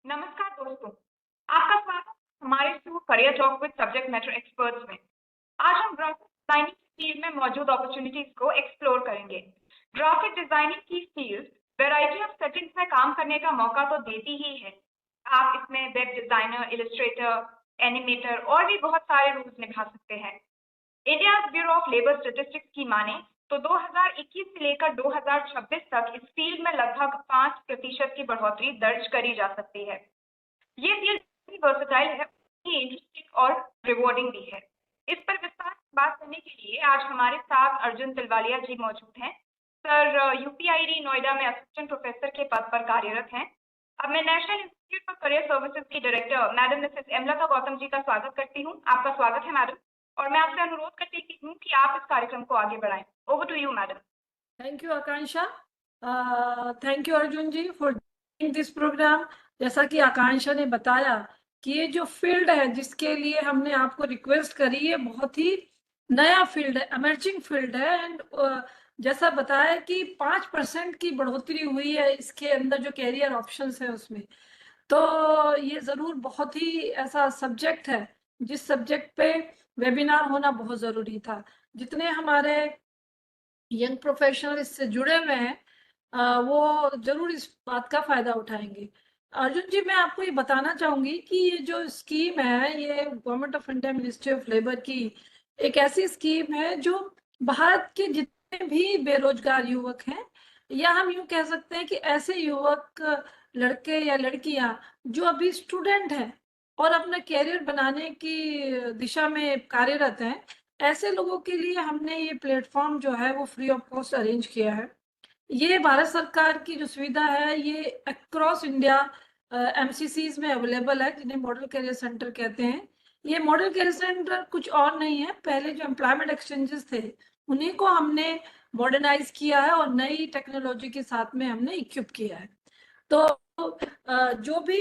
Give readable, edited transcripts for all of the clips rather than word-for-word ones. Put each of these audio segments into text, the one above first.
नमस्कार दोस्तों, आपका स्वागत है हमारे show career talk with subject matter experts में। आज हम ग्राफिक डिजाइनिंग की फील्ड में मौजूद अपॉर्चुनिटीज को एक्सप्लोर करेंगे। ग्राफिक डिजाइनिंग की फील्ड वैरायटी ऑफ सेटिंग्स में काम करने का मौका तो देती ही है। आप इसमें वेब डिजाइनर, इलस्ट्रेटर, एनिमेटर और भी बहुत सारे रोल्स निभा सकते हैं। India bureau of labour statistics की माने तो 2021 से लेकर 2026 तक इस फील्ड में लगभग 5% की बढ़ोतरी दर्ज करी जा सकती है। ये फील्ड वर्सटाइल है, इंटरेस्टिंग और रिवॉर्डिंग भी है। इस पर विस्तार से बात करने के लिए आज हमारे साथ अर्जुन तिलवालिया जी मौजूद हैं। सर यूपीआईडी नोएडा में असिस्टेंट प्रोफेसर के पद पर कार्यरत हैं। अब मैं national institute for career services की director madam Mrs एमलता Gautam ji का स्वागत करती हूँ। आपका स्वागत है मैडम, और मैं आपसे अनुरोध करती हूँ कि आप इस कार्यक्रम को आगे बढ़ाएं। Over to you madam. Thank you Akanksha. Thank you Arjun ji for this program. जैसा कि आकांक्षा ने बताया कि ये जो फील्ड है जिसके लिए हमने आपको रिक्वेस्ट करी है, बहुत ही नया फील्ड है, एमर्जिंग फील्ड है। एंड जैसा बताया कि 5% की बढ़ोतरी हुई है इसके अंदर जो कैरियर ऑप्शंस है उसमें। तो ये जरूर बहुत ही ऐसा सब्जेक्ट है जिस सब्जेक्ट पे वेबिनार होना बहुत जरूरी था। जितने हमारे यंग प्रोफेशनल इससे जुड़े हुए हैं वो जरूर इस बात का फायदा उठाएंगे। अर्जुन जी, मैं आपको ये बताना चाहूंगी कि ये जो स्कीम है ये government of India ministry of labour की एक ऐसी स्कीम है जो भारत के जितने भी बेरोजगार युवक हैं, या हम यूं कह सकते हैं कि ऐसे युवक लड़के या लड़कियां जो अभी स्टूडेंट हैं और अपना कैरियर बनाने की दिशा में कार्यरत हैं, ऐसे लोगों के लिए हमने ये प्लेटफॉर्म जो है वो फ्री ऑफ कॉस्ट अरेंज किया है। ये भारत सरकार की जो सुविधा है ये अक्रॉस इंडिया एमसीसीज में अवेलेबल है, जिन्हें मॉडल कैरियर सेंटर कहते हैं। ये मॉडल कैरियर सेंटर कुछ और नहीं है, पहले जो एम्प्लॉयमेंट एक्सचेंजेस थे उन्हीं को हमने मॉडर्नाइज किया है और नई टेक्नोलॉजी के साथ में हमने इक्विप किया है। तो जो भी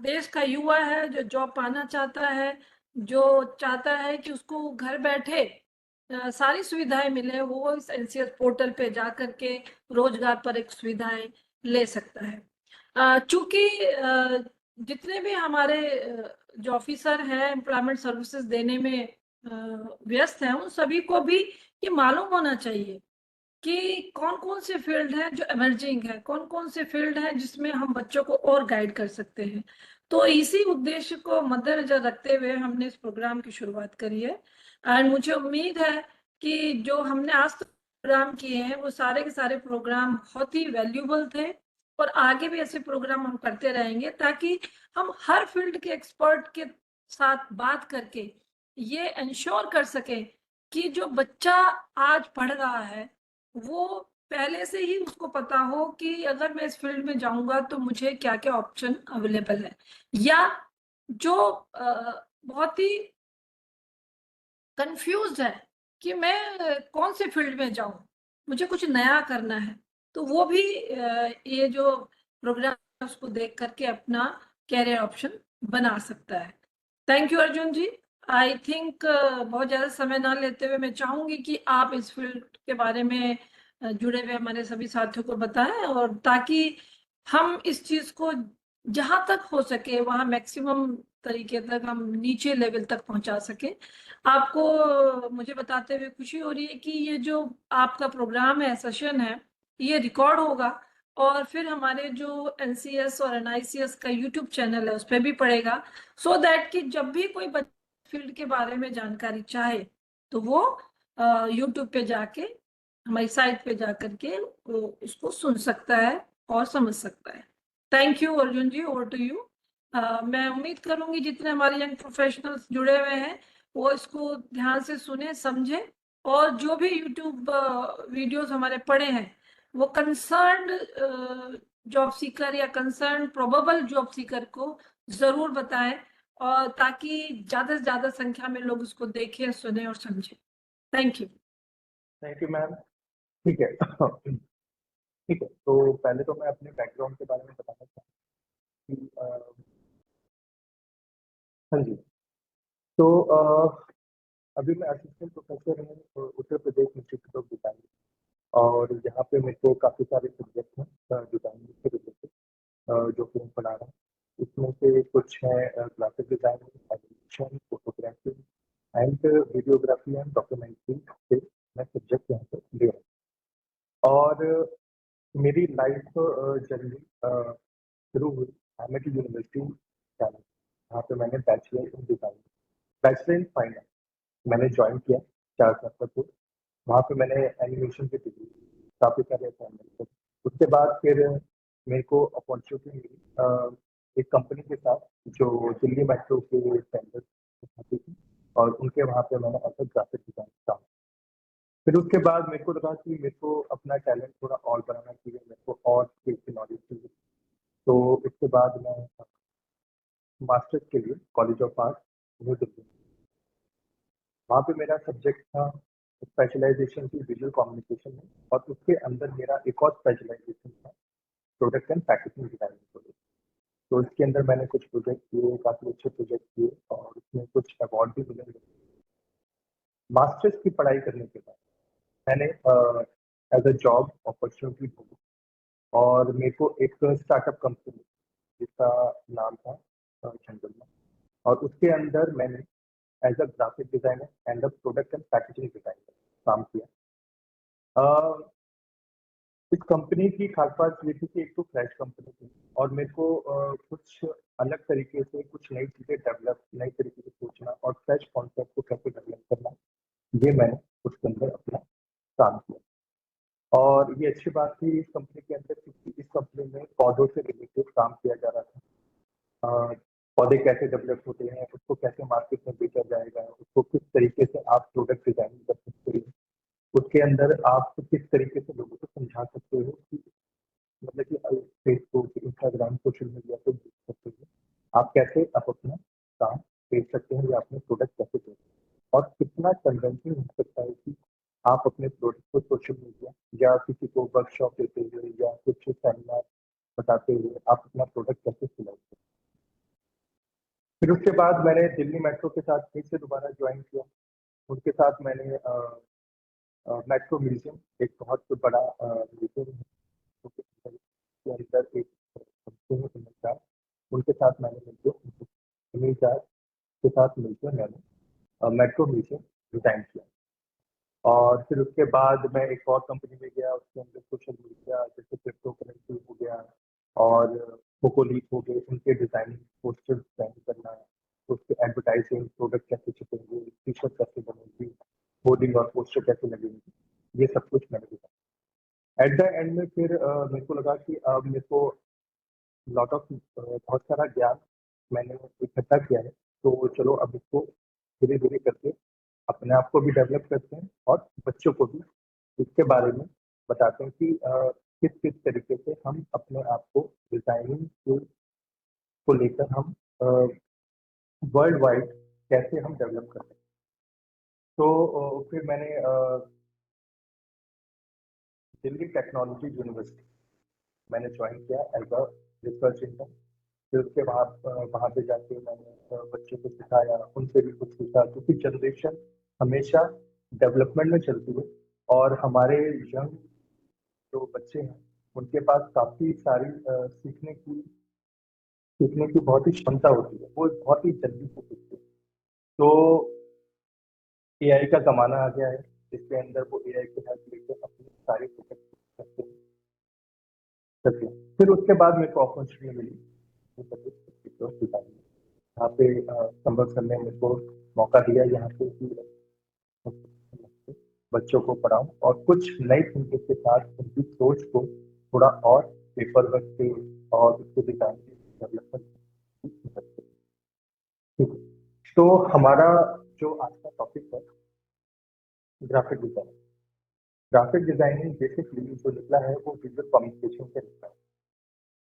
देश का युवा है जो जॉब पाना चाहता है, जो चाहता है कि उसको घर बैठे सारी सुविधाएं मिले, वो इस एनसीएस पोर्टल पे जा करके रोजगार पर एक सुविधाएं ले सकता है। चूंकि जितने भी हमारे जो ऑफिसर हैं एम्प्लॉयमेंट सर्विसेज देने में व्यस्त हैं, उन सभी को भी ये मालूम होना चाहिए कि कौन कौन से फील्ड हैं जो एमर्जिंग है, कौन कौन से फील्ड हैं जिसमें हम बच्चों को और गाइड कर सकते हैं। तो इसी उद्देश्य को मद्देनजर रखते हुए हमने इस प्रोग्राम की शुरुआत करी है। और मुझे उम्मीद है कि जो हमने आज तक प्रोग्राम किए हैं वो सारे के सारे प्रोग्राम बहुत ही वैल्यूबल थे, और आगे भी ऐसे प्रोग्राम हम करते रहेंगे ताकि हम हर फील्ड के एक्सपर्ट के साथ बात करके ये इंश्योर कर सकें कि जो बच्चा आज पढ़ रहा है वो पहले से ही उसको पता हो कि अगर मैं इस फील्ड में जाऊंगा तो मुझे क्या क्या ऑप्शन अवेलेबल है। या जो बहुत ही कंफ्यूज है कि मैं कौन से फील्ड में जाऊं, मुझे कुछ नया करना है, तो वो भी ये जो प्रोग्राम है उसको देख करके अपना कैरियर ऑप्शन बना सकता है। Thank you Arjun ji. I think बहुत ज़्यादा समय ना लेते हुए मैं चाहूंगी कि आप इस फील्ड के बारे में जुड़े हुए हमारे सभी साथियों को बताएं, और ताकि हम इस चीज को जहां तक हो सके वहां मैक्सिमम तरीके तक हम नीचे लेवल तक पहुंचा सके। आपको मुझे बताते हुए खुशी हो रही है कि ये जो आपका प्रोग्राम है, सेशन है, ये रिकॉर्ड होगा और फिर हमारे जो एनसीएस और एनआईसीएस का यूट्यूब चैनल है उस पर भी पड़ेगा, सो दैट कि जब भी कोई फील्ड के बारे में जानकारी चाहे तो वो यूट्यूब पे जाके हमारी साइट पे जा करके वो उसको सुन सकता है और समझ सकता है। Thank you Arjun ji, over to you. मैं उम्मीद करूंगी जितने हमारे यंग प्रोफेशनल्स जुड़े हुए हैं वो इसको ध्यान से सुने समझे, और जो भी यूट्यूब वीडियोस हमारे पड़े हैं वो कंसर्न्ड जॉब सीकर या कंसर्न प्रोबेबल जॉब सीकर को जरूर बताएं, और ताकि ज्यादा से ज्यादा संख्या में लोग उसको देखें, सुने और समझें। Thank you. Thank you ma'am. ठीक है ठीक है, तो पहले तो मैं अपने बैकग्राउंड के बारे में बताना चाहूँ कि हाँ जी, तो अभी मैं असिस्टेंट प्रोफेसर हूँ Uttar Pradesh institute of design, और यहाँ पे मेरे को काफ़ी सारे सब्जेक्ट हैं डिजाइनिंग से रिलेटेड जो कि मैं पढ़ा रहा हूँ। इसमें से कुछ है graphic designing, animation, photography and videography and documentary से मैं सब्जेक्ट यहाँ पे ले रहा हूँ। और मेरी लाइफ जर्नी शुरू हुई एमआईटी यूनिवर्सिटी जाने, वहाँ पे मैंने bachelor in design, bachelor in fine मैंने ज्वाइन किया 4 साल तक। वहाँ पे मैंने एनिमेशन की डिग्री, काफ़ी सारे असाइनमेंट। उसके बाद फिर मेरे को अपॉर्चुनिटी मिली एक कंपनी के साथ जो दिल्ली मेट्रो के टेंडर उठाती थी, और उनके वहाँ पे मैंने एज ग्राफिक डिजाइन काम। फिर उसके बाद मेरे को लगा कि मेरे को अपना टैलेंट थोड़ा और बढ़ाना चाहिए, मेरे को और स्किल की नॉलेज चाहिए। तो इसके बाद मैं मास्टर्स के लिए college of art new Delhi, वहाँ पे मेरा सब्जेक्ट था स्पेशलाइजेशन की विजुअल कम्युनिकेशन में, और उसके अंदर मेरा एक और स्पेशलाइजेशन था प्रोडक्ट एंड पैकेजिंग डिजाइनिंग। तो इसके अंदर मैंने कुछ प्रोजेक्ट किए, काफ़ी अच्छे प्रोजेक्ट किए, और उसमें कुछ अवार्ड भी मिले। मास्टर्स की पढ़ाई करने के बाद मैंने एज अ जॉब अपॉर्चुनिटी ढूंढी, और मेरे को एक स्टार्टअप कंपनी जिसका नाम था चंद्रमा, और उसके अंदर मैंने as a graphic designer and a product and packaging designer काम किया। इस कंपनी की खास बात ये थी कि एक तो फ्रेश कंपनी थी, और मेरे को कुछ अलग तरीके से कुछ नई चीज़ें डेवलप, नई तरीके से सोचना और फ्रेश कॉन्सेप्ट को कैसे डेवलप करना, ये मैंने उसके अंदर अपना काम किया। और ये अच्छी बात थी इस कंपनी के अंदर, क्योंकि इस कंपनी में पौधों से रिलेटेड काम किया जा रहा था। पौधे कैसे डेवलप होते हैं, उसको कैसे मार्केट में बेचा जाएगा, उसको किस तरीके से आप प्रोडक्ट डिजाइनिंग कर सकते हैं, उसके अंदर आप किस तरीके से लोगों को समझा सकते हो कि मतलब कि फेसबुक, इंस्टाग्राम, सोशल मीडिया पे बेच सकते हो, आप कैसे आप अपना काम बेच सकते हैं या अपने प्रोडक्ट कैसे बेच सकते हैं, और कितना कन्विंसिंग हो सकता है कि आप अपने प्रोडक्ट को सोशल मीडिया या किसी को वर्कशॉप देते हुए या कुछ सेमिनार बताते हुए आप अपना प्रोडक्ट कैसे सिलाई सकते हैं। फिर उसके बाद मैंने दिल्ली मेट्रो के साथ फिर से दोबारा ज्वाइन किया। उनके साथ मैंने मेट्रो म्यूजियम, एक बहुत बड़ा म्यूजियम है के अंदर एक इमेज, उनके साथ मैंने मिलकर इमेज के साथ मिलकर मैंने मेट्रो म्यूजियम डिजाइन किया। और फिर उसके बाद मैं एक और कंपनी में गया, उसके अंदर सोशल मीडिया जैसे क्रिप्टो करेंसी हो गया और कोकोलीट हो गए, उनके डिजाइनिंग, पोस्टर डिजाइन करना, उसके एडवर्टाइजिंग, प्रोडक्ट कैसे छपेंगे, टी शर्ट कैसे बनेगी, होर्डिंग और पोस्टर कैसे लगेंगे, ये सब कुछ मैंने दिखाया। एट द एंड में फिर मेरे को लगा कि अब मेरे को लॉट ऑफ बहुत सारा ज्ञान मैंने इकट्ठा किया है, तो चलो अब इसको धीरे धीरे करके अपने आप को भी डेवलप करते हैं और बच्चों को भी इसके बारे में बताते हैं कि किस किस तरीके से हम अपने आप को डिजाइनिंग को लेकर हम वर्ल्ड वाइड कैसे हम डेवलप कर सकते हैं। तो फिर मैंने दिल्ली टेक्नोलॉजी यूनिवर्सिटी मैंने ज्वाइन किया एज अ रिसर्च इंटर्न। फिर उसके वहाँ पे जाके मैंने बच्चों को सिखाया, उनसे भी कुछ सीखा, क्योंकि जनरेशन हमेशा डेवलपमेंट में चलती है, और हमारे यंग जो बच्चे हैं उनके पास काफ़ी सारी सीखने की बहुत ही क्षमता होती है, वो बहुत ही जल्दी से सीखते हैं। तो एआई का ज़माना आ गया है, जिसके अंदर वो एआई की हेल्प लेकर अपनी सारी प्रोजेक्ट करते हैं। फिर उसके बाद मेरे को अपॉर्चुनिटी मिली यहाँ पे संभव समय मेरे को मौका दिया यहाँ पे कि बच्चों को पढ़ाऊं और कुछ नई थिंकिंग के साथ उनकी सोच को थोड़ा और पेपर वर्क पे और उसके डिजाइन डेवलपमेंट। ठीक है, तो हमारा जो आज का टॉपिक है graphic designing. Graphic designing basically जो निकला है वो विजुअल कम्युनिकेशन से निकला है।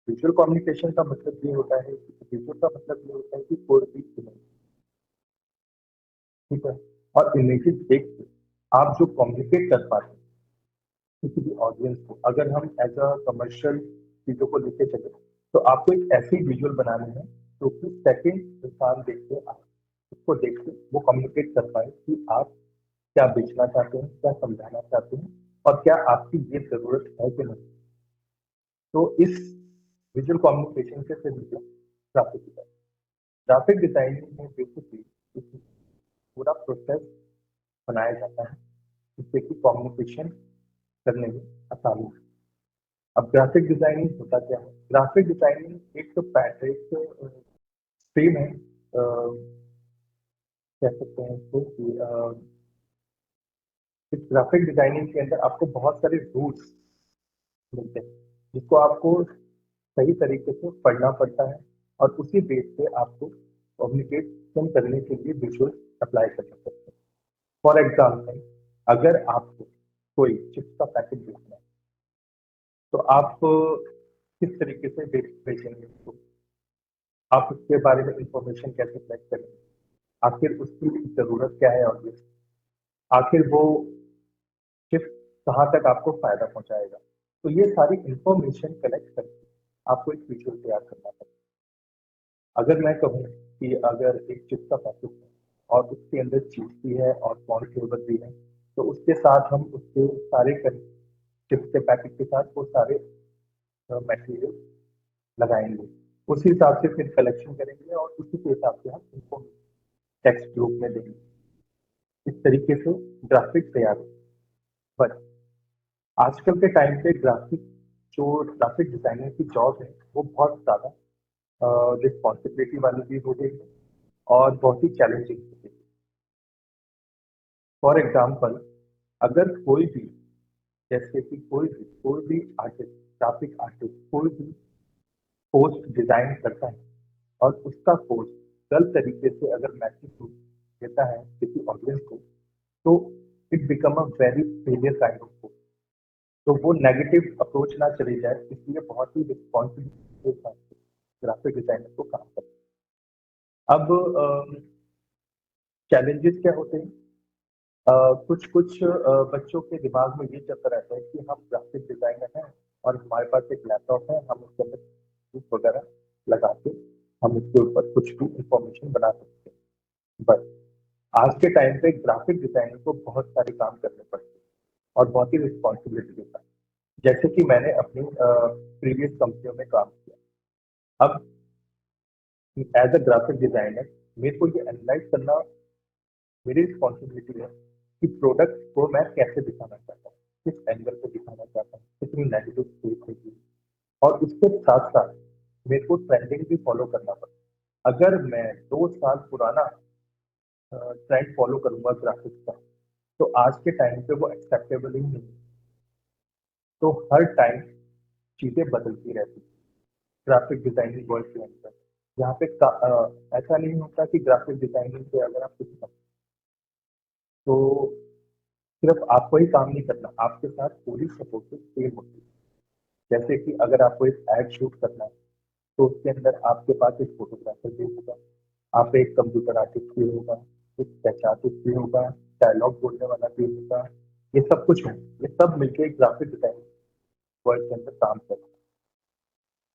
विजुअल कम्युनिकेशन का मतलब ये होता है कि विजुअल का मतलब ये होता है कि कोई भी इमेज, ठीक है, और इमेजेस देख के आप जो कम्युनिकेट कर पाते हैं किसी भी ऑडियंस को, अगर हम एज अ कमर्शियल चीजों को लेके चले तो आपको एक ऐसी विजुअल बनानी है जो कि सेकंड इंसान देख के उसको देख के वो कम्युनिकेट कर पाए कि आप क्या बेचना चाहते हैं, क्या समझाना चाहते हैं, और क्या आपकी ये जरूरत है कि नहीं। तो इस विजुअल कम्युनिकेशन से निकला ग्राफिक डिजाइन। ग्राफिक डिजाइनिंग में बेसिकली पूरा प्रोसेस बनाया जाता है जिससे कि कम्युनिकेशन करने में आसानी है। अब ग्राफिक डिजाइनिंग होता क्या है? ग्राफिक डिजाइनिंग एक स्ट्रीम है, कह सकते हैं इसको कि इस ग्राफिक डिजाइनिंग के अंदर आपको बहुत सारे रूल्स मिलते हैं जिसको आपको सही तरीके से पढ़ना पड़ता है और उसी बेस पे आपको कम्युनिकेशन करने के लिए विजुअल अप्लाई करना पड़ता है। फॉर एग्जाम्पल, अगर आपको कोई चिप्स का पैकेट बेचना है तो आप किस तरीके से बेचेंगे उसको, आप उसके बारे में इंफॉर्मेशन कैसे कलेक्ट करेंगे, आखिर उसकी जरूरत क्या है, और आखिर वो चिप्स कहाँ तक आपको फायदा पहुंचाएगा। तो ये सारी इंफॉर्मेशन कलेक्ट करके आपको एक विजुअल तैयार करना पड़ता है। अगर मैं कहूँ कि अगर एक चिप्स का पैकेट है और उसके अंदर चीज भी है और कॉर्न फ्लेवर भी है, तो उसके साथ हम उसके सारे चिप्स के पैकेट के साथ वो सारे मटेरियल लगाएंगे, उसी हिसाब से फिर कलेक्शन करेंगे और उसी के हिसाब से हम उनको टेक्स्ट ग्रुप में देंगे। इस तरीके से ग्राफिक तैयार हो। बट आजकल के टाइम पे ग्राफिक डिजाइनर की जॉब है वो बहुत ज्यादा रिस्पॉन्सिबिलिटी वाली भी हो गई है और बहुत ही चैलेंजिंग हो गई है। फॉर एग्जाम्पल, अगर कोई भी, जैसे कि कोई भी आर्टिस्ट, ग्राफिक आर्टिस्ट कोई भी पोस्ट डिजाइन करता है और उसका पोस्ट गलत तरीके से अगर मैसेज देता है किसी ऑडियंस को, तो it become a very failure kind of post. तो वो नेगेटिव अप्रोच ना चली जाए, इसलिए बहुत ही रिस्पॉन्सिबिलिटी के साथ ग्राफिक डिजाइनर को काम करना है। अब चैलेंजेस क्या होते हैं? कुछ कुछ बच्चों के दिमाग में ये चलता रहता है कि हम ग्राफिक डिजाइनर हैं और हमारे पास एक लैपटॉप है, हम उसके अंदर कुछ वगैरह लगा के हम उसके ऊपर कुछ भी इंफॉर्मेशन बना सकते हैं। बट आज के टाइम पे ग्राफिक डिजाइनर को बहुत सारे काम करने पड़ते हैं और बहुत ही रिस्पॉन्सिबिलिटी के साथ। जैसे कि मैंने अपनी प्रीवियस कंपनियों में काम किया। अब एज अ ग्राफिक डिजाइनर मेरे को ये एनालाइज करना मेरी रिस्पॉन्सिबिलिटी है कि प्रोडक्ट को मैं कैसे दिखाना चाहता हूँ, किस एंगल पे दिखाना चाहता हूँ, कितनी नेगेटिव स्पेस होगी, और उसके साथ साथ मेरे को ट्रेंडिंग भी फॉलो करना पड़ता। अगर मैं 2 साल पुराना ट्रेंड फॉलो करूंगा ग्राफिक्स का, तो आज के टाइम पे वो एक्सेप्टेबल ही नहीं। तो हर टाइम चीजें बदलती रहती है ग्राफिक डिजाइनिंग वर्ल्ड के अंदर। यहाँ पे ऐसा नहीं होता कि ग्राफिक डिजाइनिंग पे अगर आप कुछ तो सिर्फ आपको ही काम नहीं करना, आपके साथ पूरी सपोर्टिव टीम होती है। जैसे कि अगर आपको एक एड शूट करना है तो उसके अंदर आपके पास एक फोटोग्राफर भी होगा, आप एक कंप्यूटर आर्टिस्ट भी होगा, एक स्केच आर्टिस्ट भी होगा, डायलॉग बोलने वाला भी होगा, ये सब कुछ है। ये सब मिलकर एक ग्राफिक डिजाइन वर्ल्ड के अंदर काम करते हैं।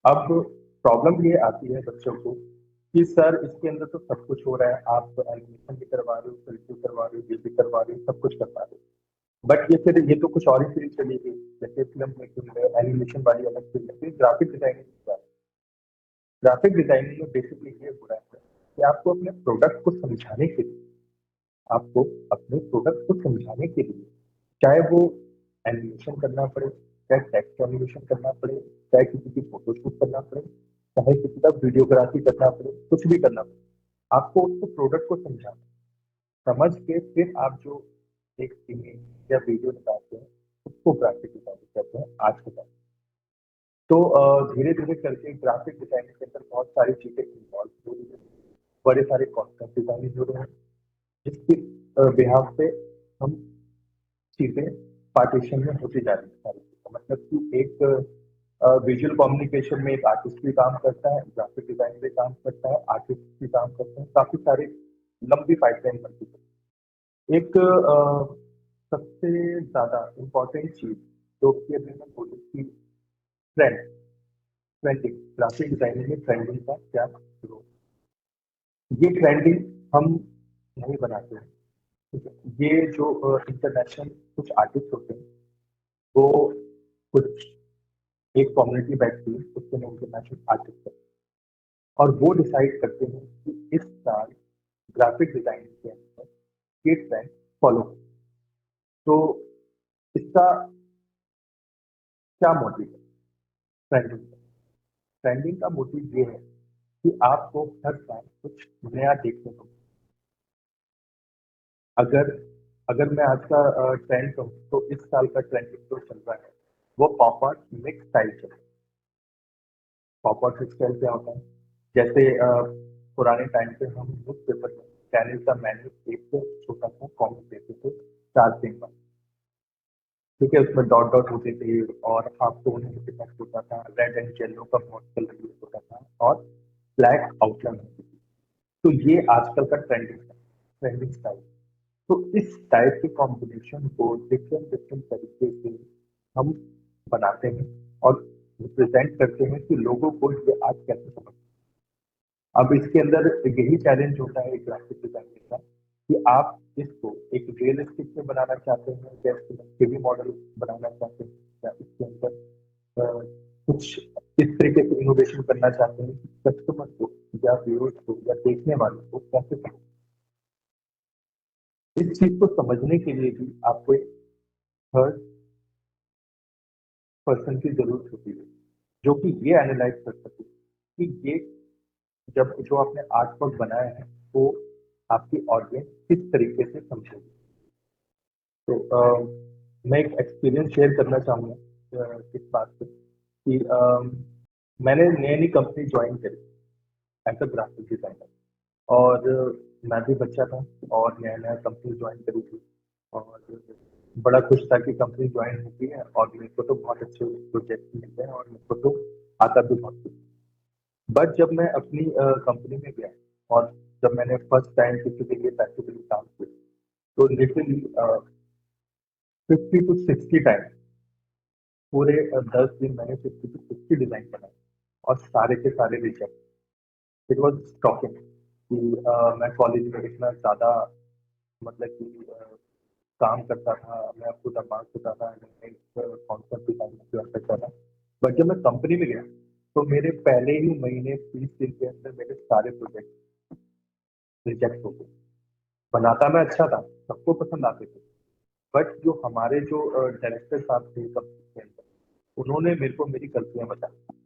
अब प्रॉब्लम ये आती है बच्चों को कि सर इसके अंदर तो सब कुछ हो रहा है, आप एनिमेशन भी करवा रहे हो, फिल्म भी करवा रहे हो, ये भी करवा रहे हो, सब कुछ करवा रहे हो, बट ये तो कुछ और ही फील्ड चली गई। जैसे फिल्म मेकिंग है, एनिमेशन वाली अलग फील्ड है, ग्राफिक डिजाइनिंग। ग्राफिक डिजाइनिंग में बेसिकली ये हो रहा है कि आपको अपने प्रोडक्ट को समझाने के लिए, आपको अपने प्रोडक्ट को समझाने के लिए चाहे वो एनिमेशन करना पड़े, चाहे टेक्स्ट एनिमेशन करना पड़े, चाहे किसी की फोटोशूट करना पड़े, चाहे किसी का वीडियोग्राफी करना पड़े, कुछ भी करना पड़े, आपको उसको प्रोडक्ट को समझाना, समझ के फिर आप जो एक इमेज या वीडियो निकालते हैं उसको ग्राफिक डिजाइनिंग कहते हैं आज के टाइम। तो धीरे धीरे करके ग्राफिक डिजाइनिंग के अंदर बहुत सारी चीजें इन्वॉल्व हो रही है, बड़े सारे कॉन्सेप्ट डिजाइन हो रहे हैं जिसके बिहाफ पे हम चीजें पार्टीशन में होती जा रही है सारी चीजें। मतलब कि एक विजुअल कम्युनिकेशन में एक आर्टिस्ट भी काम करता है, ग्राफिक डिजाइन भी काम करता है, आर्टिस्ट भी काम करते हैं, काफी सारे लंबी पाइपलाइन बनती है। एक सबसे ज्यादा इम्पोर्टेंट चीज जो कि अभी मैं बोलूँ कि ट्रेंडिंग, ग्राफिक डिजाइनिंग में ट्रेंडिंग का क्या रोल? ये ट्रेंडिंग हम नहीं बनाते हैं, ठीक है। ये जो इंटरनेशनल कुछ आर्टिस्ट होते हैं वो कुछ एक कम्युनिटी बैठती है, उसके में इंटरनेशनल आर्टिस्ट है, और वो डिसाइड करते हैं कि इस साल ग्राफिक डिजाइन के अंदर ये ट्रेंड फॉलो। तो इसका क्या मोटिव है ट्रेंडिंग का? ट्रेंडिंग का मोटिव ये है कि आपको हर साल कुछ नया देखने को मिले। अगर अगर मैं आज का ट्रेंड कहूँ तो इस साल का ट्रेंडिंग जो चल रहा है वो पॉप आर्ट मिक्स स्टाइल चल रहा है। पॉप आर्ट मिक्स स्टाइल क्या होता है? जैसे पुराने टाइम पे हम न्यूज पेपर में कैनिल का मैन्यू एक छोटा सा कॉमिक देते थे 4 दिन बाद। ठीक है, उसमें डॉट डॉट होते थे और आपको उन्हें टेक्स्ट होता था, रेड एंड येलो का बहुत कलर यूज होता था और ब्लैक आउटलाइन होती थी। तो ये आजकल का ट्रेंडिंग स्टाइल। तो इस टाइप के कॉम्बिनेशन को डिफरेंट डिफरेंट तरीके से हम बनाते हैं और रिप्रेजेंट करते हैं कि लोगों को ये आज कैसे समझ। अब इसके अंदर यही चैलेंज होता है ग्राफिक डिजाइनिंग का कि आप इसको एक रियलिस्टिक में बनाना चाहते हैं, जैसे 3D मॉडल बनाना चाहते हैं, या इसके अंदर अ, कुछ इस तरीके से इनोवेशन करना चाहते हैं कि कस्टमर को या व्यूअर्स को या देखने वालों को कैसे समझ। इस चीज को समझने के लिए भी आपको एक थर्ड पर्सन की जरूरत होती है जो कि ये एनालाइज कर सके कि ये जब जो आपने आर्ट वर्क बनाया है वो आपकी ऑडियंस किस तरीके से समझेगी। तो मैं एक एक्सपीरियंस शेयर करना चाहूँगा इस बात पे कि मैंने नई नई कंपनी ज्वाइन करी एज अ ग्राफिक डिजाइनर। और मैं भी बच्चा था और नया नया कंपनी ज्वाइन करी थी और बड़ा खुश था कि कंपनी ज्वाइन होती है और मेरे को तो बहुत अच्छे प्रोजेक्ट मिलते हैं और मेरे को तो आता भी बहुत कुछ। बट जब मैं अपनी कंपनी में गया और जब मैंने फर्स्ट टाइम किसी के लिए पैसे के लिए काम किया तो लिटरली 50 to 60 टाइम पूरे 10 दिन मैंने 50 to 60 डिजाइन बनाए और सारे के सारे रिजेक्ट। इट वॉज शॉकिंग कि मैं कॉलेज में इतना ज़्यादा मतलब कि काम करता था, मैं खुद दिमाग होता था, मैं एक कॉन्सेप्ट डिजाइन करता था। बट जब मैं कंपनी में गया तो मेरे पहले ही महीने 30 दिन के अंदर मेरे सारे प्रोजेक्ट रिजेक्ट हो गए। बनाता मैं अच्छा था, सबको पसंद आते थे, बट जो हमारे जो डायरेक्टर साहब थे कंपनी के अंदर उन्होंने मेरे को मेरी गलतियां बताई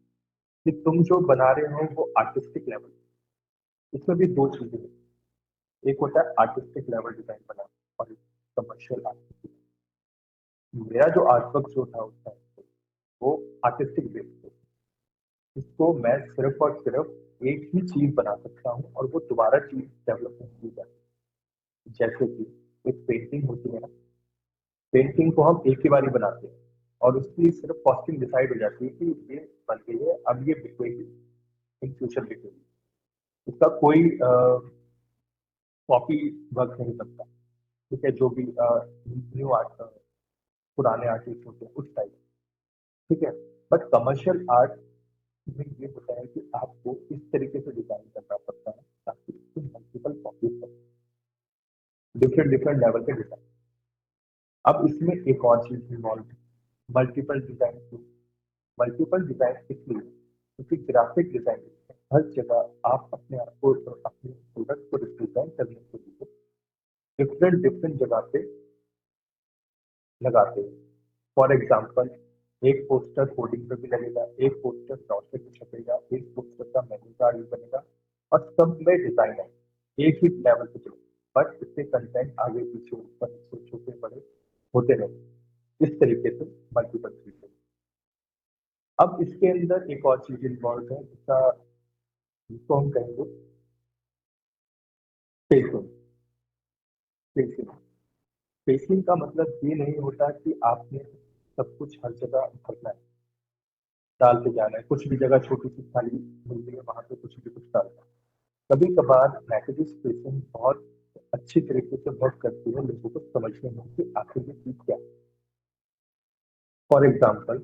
कि तुम जो बना रहे हो वो आर्टिस्टिक लेवल। इसमें भी दो चीजें हैं, एक होता है आर्टिस्टिक लेवल डिजाइन बनाना और कमर्शियल आर्टिस्टिक। मेरा जो आर्टवर्क जो था उस टाइम पे वो आर्टिस्टिक बेस पे, इसको मैं सिर्फ और सिर्फ एक ही चीज बना सकता हूँ और वो दोबारा चीज डेवलप नहीं की जाती। जैसे कि एक पेंटिंग होती है ना, पेंटिंग को हम एक ही बारी बनाते हैं और उसकी सिर्फ कॉस्टिंग डिसाइड हो जाती है कि ये बन गई है, अब ये बिकेगी, इन फ्यूचर बिकेगी। इसका कोई कॉपी वर्क नहीं करता। ठीक है, जो भी न्यू आर्ट पुराने आर्टिस्ट होते हैं उस टाइप। ठीक है, बट कमर्शियल आर्ट में ये होता है कि आपको इस तरीके से डिजाइन करना पड़ता है ताकि इसके मल्टीपल कॉपीज हो, डिफरेंट डिफरेंट लेवल के डिजाइन। अब इसमें एक और चीज इन्वॉल्व है, मल्टीपल डिजाइन। मल्टीपल डिजाइन इसलिए क्योंकि ग्राफिक डिजाइनिंग में हर जगह आप अपने आप को अपने प्रोडक्ट को रिप्रेजेंट करने के लिए डिफरेंट डिफरेंट जगह पे लगाते हैं। फॉर एग्जाम्पल, एक पोस्टर होर्डिंग पे भी लगेगा, एक पोस्टर ब्रॉशर पे छपेगा, एक पोस्टर का मेन्यू कार्ड भी बनेगा और सब में डिजाइन है एक ही लेवल पे चलेगा, बट इसके कंटेंट आगे पीछे ऊपर नीचे छोटे बड़े होते रहेंगे। इस तरीके से मल्टीपल चीजें। अब इसके अंदर एक और चीज इन्वॉल्व है जिसको हम कहेंगे पेसिंग। पेसिंग पेसिंग का मतलब ये नहीं होता कि आपने सब कुछ हर जगह भरना है, डालते जाना है, कुछ भी जगह छोटी सी खाली मिलती है वहां पे कुछ भी कुछ डालना है। कभी कभार नेगेटिव स्पेसिंग बहुत अच्छी तरीके से वर्क करती है लोगों को समझने में कि आखिर ये चीज क्या है। फॉर एग्जाम्पल,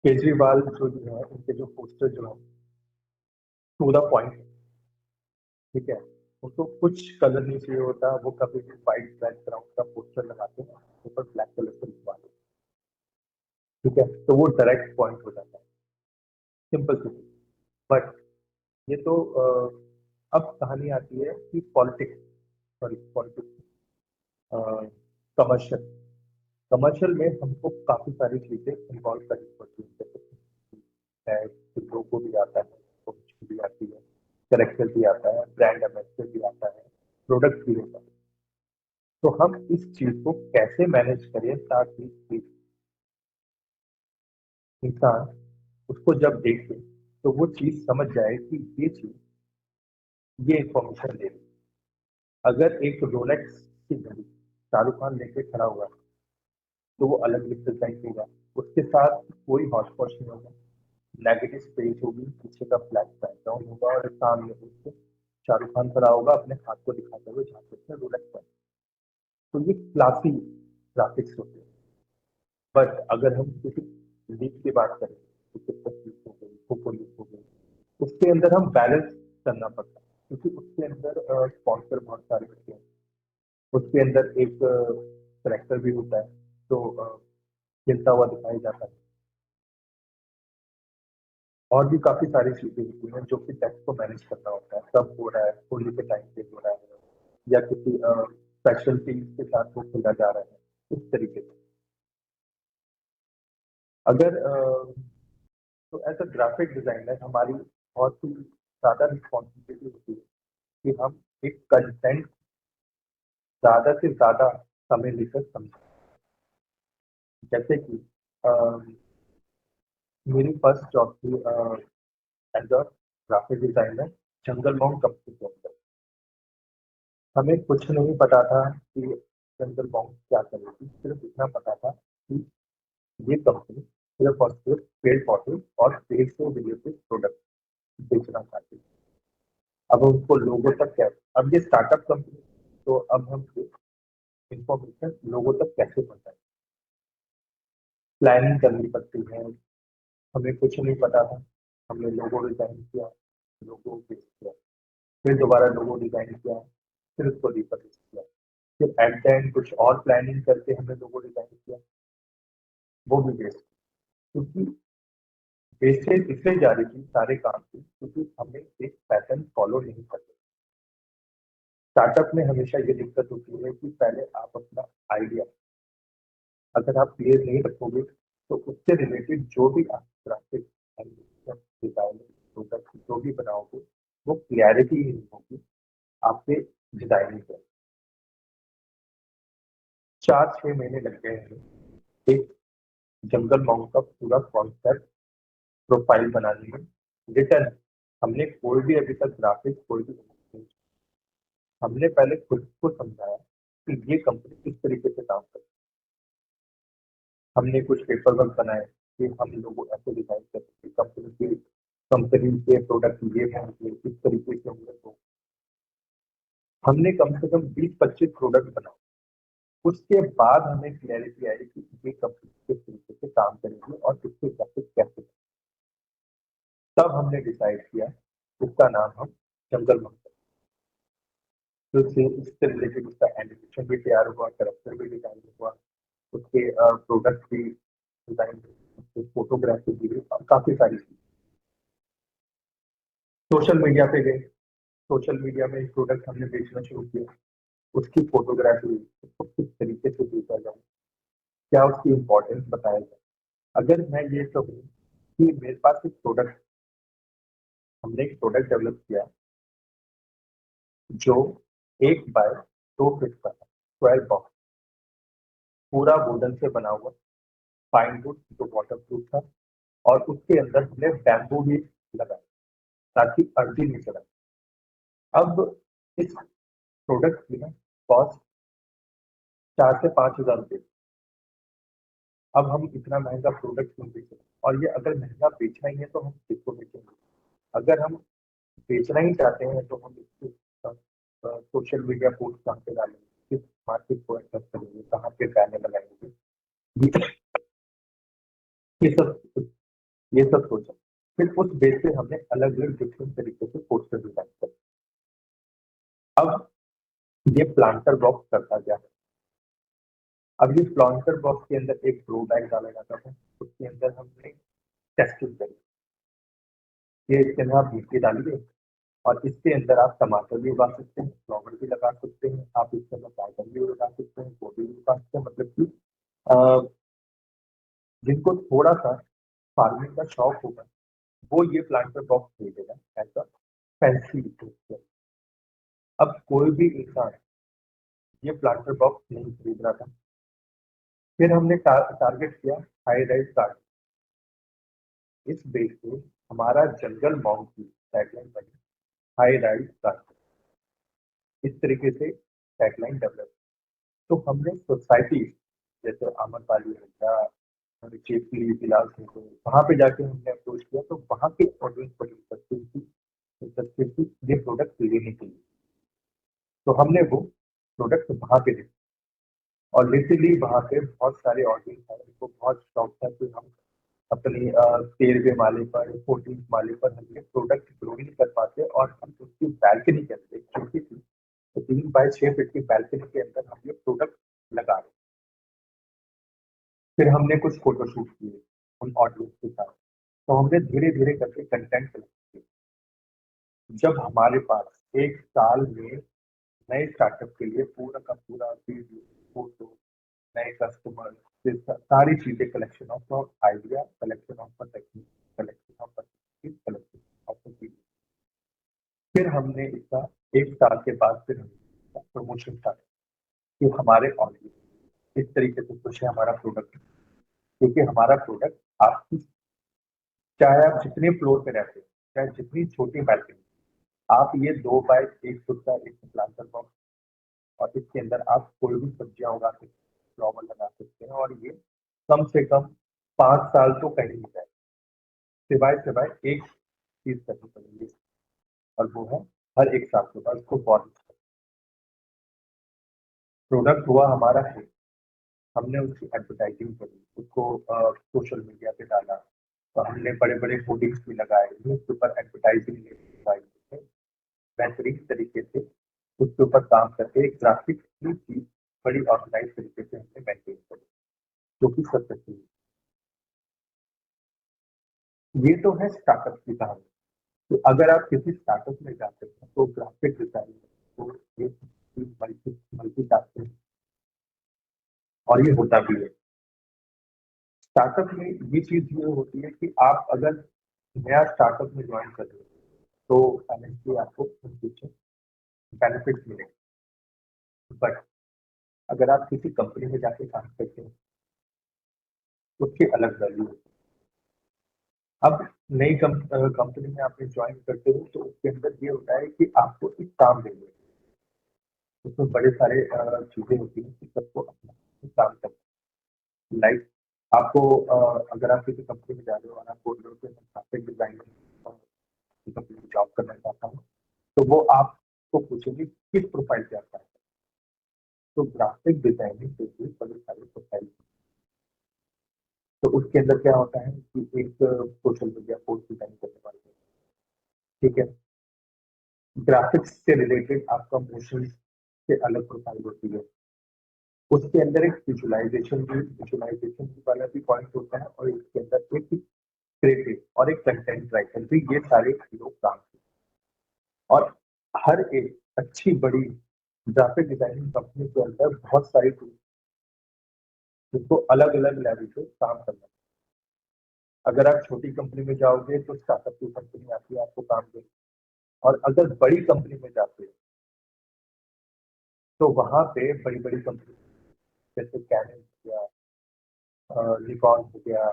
केजरीवाल जो है उनके जो पोस्टर जो है टू द पॉइंट। ठीक है, उनको कुछ कलर नहीं चाहिए होता, वो कभी भी व्हाइट बैकग्राउंड का पोस्टर लगाते हैं, ऊपर ब्लैक कलर से लिखवा देते हैं। ठीक है, तो वो डायरेक्ट पॉइंट हो जाता है। Simple C. बट ये तो अब कहानी आती है कि politics, sorry politics, commercial. Commercial में हमको काफी सारी चीजें इन्वॉल्व करनी पड़ती है, जैसे है फिल्मों को भी आता है, promotion भी आती है, कैरेक्टर भी आता है, ब्रांड एम्बेसडर भी आता है, प्रोडक्ट भी होता है। तो हम इस चीज को कैसे मैनेज करें ताकि एक इंसान उसको जब देखे तो वो चीज समझ जाए कि ये चीज, ये इंफॉर्मेशन दे रही है। अगर एक रोलेक्स की घड़ी शाहरुख खान लेके खड़ा हुआ है, तो वो अलग रिप्रेजेंट होगा, उसके साथ कोई हॉट पॉट नहीं होगा, नेगेटिव स्पेस होगी, पीछे का ब्लैक बैकग्राउंड होगा और सामने उसके शाहरुख खान खड़ा होगा अपने हाथ को दिखाते हुए जहाँ पे उसने रोलेक्स पहना। तो ये क्लासी ग्राफिक्स होते हैं। बट अगर हम किसी लीक की बात करें, तो तस्वीर हो गई, फोटो लीक हो गई, उसके अंदर हम बैलेंस करना पड़ता है, क्योंकि उसके अंदर स्पॉन्सर बहुत सारे होते हैं, उसके अंदर एक करेक्टर भी होता है तो खेलता हुआ दिखाई जाता है, और भी काफी सारी चीजें होती हैं जो कि टेक्स्ट को मैनेज करना होता है, कब हो रहा है, होली के टाइम पे हो रहा है, या किसी स्पेशल टीम के साथ वो खेला जा रहा है, इस तरीके से। अगर तो एज अ ग्राफिक डिजाइनर हमारी बहुत ही ज्यादा रिस्पॉन्सिबिलिटी होती है कि हम एक कंटेंट ज्यादा से ज्यादा समय लेकर समझें। जैसे कि अ, मेरी फर्स्ट जॉब थी एज अ ग्राफिक डिजाइनर जंगल मॉन्ग कंपनी के अंदर। हमें कुछ नहीं पता था कि जंगल मॉन्ग क्या करेगी, सिर्फ इतना पता था कि ये कंपनी सिर्फ और सिर्फ पेड़ पौधे और पेड़ से रिलेटेड प्रोडक्ट बेचना चाहती है। अब उनको लोगों तक क्या, अब ये स्टार्टअप कंपनी, तो अब हम इंफॉर्मेशन लोगों तक कैसे पहुंचाएं, प्लानिंग करनी पड़ती है। हमें कुछ नहीं पता था, हमने लोगो डिजाइन किया, लोगो बेच किया, फिर दोबारा लोगो डिजाइन किया, फिर उसको रिपब्लिश किया, फिर एट द एंड कुछ और प्लानिंग करके हमने लोगो डिजाइन किया, वो भी बेस्ट। क्योंकि वेस्टेज इसलिए जा रही थी सारे काम की, क्योंकि हमें एक पैटर्न फॉलो नहीं करते। स्टार्टअप में हमेशा ये दिक्कत होती है कि पहले आप अपना आइडिया अगर आप क्लियर नहीं रखोगे, तो उससे रिलेटेड जो भी आप ग्राफिक डिजाइन प्रोडक्ट जो भी बनाओगे, वो क्लैरिटी ही नहीं होगी आपके डिजाइनिंग पर। 4-6 महीने लग गए हैं एक जंगल मॉन्ग का पूरा कॉन्सेप्ट प्रोफाइल बनाने में। रिटर्न हमने कोई भी अभी तक ग्राफिक्स कोई भी नहीं, हमने पहले खुद को समझाया कि ये कंपनी किस तरीके से काम करती है। हमने कुछ पेपर वर्क बनाए कि हम लोग ऐसे डिजाइन करते हैं कंपनी के प्रोडक्ट ये होंगे, इस तरीके से होंगे। तो हमने कम से कम 20-25 प्रोडक्ट बनाए। उसके बाद हमें क्लैरिटी आई कि ये कंपनी किस तरीके से काम करेगी और इसके ग्राफिक्स कैसे। तब हमने डिसाइड किया इसका नाम हम जंगल मंगल। तो इससे रिलेटेड उसका एनिमेशन भी तैयार हुआ, कैरेक्टर भी डिजाइन हुआ, उसके प्रोडक्ट भी डिजाइन, फोटोग्राफी भी हुई, और काफी सारी चीज। सोशल मीडिया पे गए, सोशल मीडिया में प्रोडक्ट हमने बेचना शुरू किया, उसकी फोटोग्राफी हुई, उसको किस तरीके से बेचा जाए, क्या उसकी इम्पोर्टेंस बताया जाए। अगर मैं ये कहूँ कि मेरे पास एक प्रोडक्ट, हमने एक प्रोडक्ट डेवलप किया जो 1 बाय 2 फीट का स्क्वायर बॉक्स, पूरा वुडन से बना हुआ, फाइन वुड जो वाटर प्रूफ था, और उसके अंदर हमने बैम्बू भी लगाया ताकि अर्दी नहीं चला। अब इस प्रोडक्ट की ना कॉस्ट 4 से 5 हज़ार रुपये। अब हम इतना महंगा प्रोडक्ट क्यों बेचें, और ये अगर महंगा बेचना ही है तो हम किसको बेचेंगे। अगर हम बेचना ही चाहते हैं तो हम इसको सोशल मीडिया पोस्ट कहाँ पे डालेंगे, किस मार्केट को एड्रेस करेंगे, कहाँ पे बैनर लगाएंगे, ये सब ये सब सोचा। फिर उस बेस पे हमने अलग अलग डिफरेंट तरीके से पोस्टर डिजाइन कर। अब ये प्लांटर बॉक्स करता क्या है। अब ये प्लांटर बॉक्स के अंदर एक ग्रो बैग डाला जाता था, उसके अंदर हमने टेस्टिंग करी, ये इसके अंदर आप मिट्टी डालिए और इसके अंदर आप टमाटर भी उगा सकते हैं, फ्लावर भी लगा सकते हैं, आप इसके अंदर बैंगन भी उगा सकते हैं, गोभी भी उगा सकते हैं। मतलब कि अ, जिनको थोड़ा सा फार्मिंग का शौक होगा वो ये प्लांटर बॉक्स खरीदेगा एज अ फैंसी गिफ्ट। अब कोई भी इंसान ये प्लांटर बॉक्स नहीं खरीद रहा था। फिर हमने टारगेट किया हाई राइज गार्डन। इस बेस पे हमारा जंगल मॉम की टैगलाइन बनी हाई राइज गार्डन। इस तरीके से टैगलाइन डेवलप। तो हमने सोसाइटी जैसे आम्रपाली हो गया, चिपली, बिलास हो गए, वहाँ पे जाके हमने अप्रोच किया तो वहाँ के ऑडियंस बड़ी इंटरेस्टेड थी ये प्रोडक्ट लेने के लिए। तो हमने वो प्रोडक्ट वहाँ पे देखा और लिटरली वहाँ पे बहुत सारे ऑडियंस हैं, उनको बहुत शौक था कि हम अपनी 13वें माले पर 14th माले पर हम ये प्रोडक्ट ग्रो नहीं कर पाते और हम उसकी बैल्कनी के अंदर एक छोटी सी 3 बाय 6 फीट की बैल्कनी के अंदर हम ये प्रोडक्ट लगा रहे। फिर हमने कुछ फोटोशूट किए उन ऑडियंस के साथ। तो हमने धीरे धीरे करके कंटेंट कलेक्ट किया। जब हमारे पास एक साल में नए स्टार्टअप के लिए पूरा का पूरा वीडियो, फोटो, नए कस्टमर, सारी चीजें, collection of idea, collection of technique, collection of collection of video. फिर हमने इसका एक साल के बाद फिर हमने प्रमोशन स्टार्ट कि हमारे ऑडियंस इस तरीके से खुश है हमारा प्रोडक्ट, क्योंकि हमारा प्रोडक्ट आपकी, चाहे आप जितने फ्लोर पे रहते हैं, चाहे जितनी छोटी बैल्कनी, आप ये 2 बाय 1 फुट का एक प्लांटर बॉक्स और इसके अंदर आप कोई भी सब्जियां उगा सकते हैं, फ्लावर लगा सकते हैं और ये कम से कम 5 साल तो कहीं नहीं जाए, सिवाय एक चीज करनी पड़ेगी और वो है हर एक साल के बाद उसको बॉर्न। प्रोडक्ट हुआ हमारा है, हमने उसकी एडवर्टाइजिंग करी, उसको सोशल मीडिया पे डाला, तो हमने बड़े बड़े होर्डिंग्स भी लगाए, न्यूज़पेपर एडवर्टाइजिंग लगाई, बेहतरीन तरीके से उसके ऊपर काम करके एक ग्राफिक की चीज बड़ी ऑर्गेनाइज तरीके से हमने मेंटेन करी, जो कि सक्सेसफुल। ये तो है स्टार्टअप की कहानी। तो अगर आप किसी स्टार्टअप में जाते हैं तो ग्राफिक डिजाइन तो ये मल्टी मल्टीटास्किंग और ये होता भी है। स्टार्टअप में ये चीज ये होती है कि आप अगर नया स्टार्टअप में ज्वाइन कर रहे हो तो फाइनेंशियली आपको इन फ्यूचर बेनिफिट्स मिलेंगे। बट अगर आप किसी कंपनी में जाके काम करते हैं उसकी अलग वैल्यू है। अब नई कंपनी में आपने ज्वाइन करते हो तो उसके अंदर ये होता है कि आपको एक काम देंगे, उसमें बड़े सारे चीजें होती हैं कि सबको अपना काम करना है। लाइक आपको अगर आप किसी कंपनी में जा रहे हो और आप बोल रहे हो कि मैं ग्राफिक डिजाइनिंग कंपनी में जॉब करना चाहता हूँ, तो वो आपको पूछेंगे किस प्रोफाइल से आप चाहते हैं। तो ग्राफिक डिजाइनिंग के लिए बड़े सारे प्रोफाइल। तो उसके अंदर क्या होता है कि एक सोशल मीडिया पोस्ट डिजाइन करने वाले, ठीक है, ग्राफिक्स से रिलेटेड आपका मोशन से अलग प्रोफाइल होती है। उसके अंदर एक विजुअलाइजेशन वाला भी पॉइंट होता है और इसके अंदर एक क्रिएटिव और एक कंटेंट राइटर भी, ये सारे लोग काम करते हैं। और हर एक अच्छी बड़ी ग्राफिक डिजाइनिंग कंपनी के अंदर बहुत सारी टूल जिनको अलग अलग लेवल पे काम करना है। अगर आप छोटी कंपनी में जाओगे तो स्टार्टअप की कंपनी आती है आपको काम देगी, और अगर बड़ी कंपनी में जाते हो तो वहां पे बड़ी बड़ी कंपनी जैसे कैनन हो गया, निकॉन हो गया,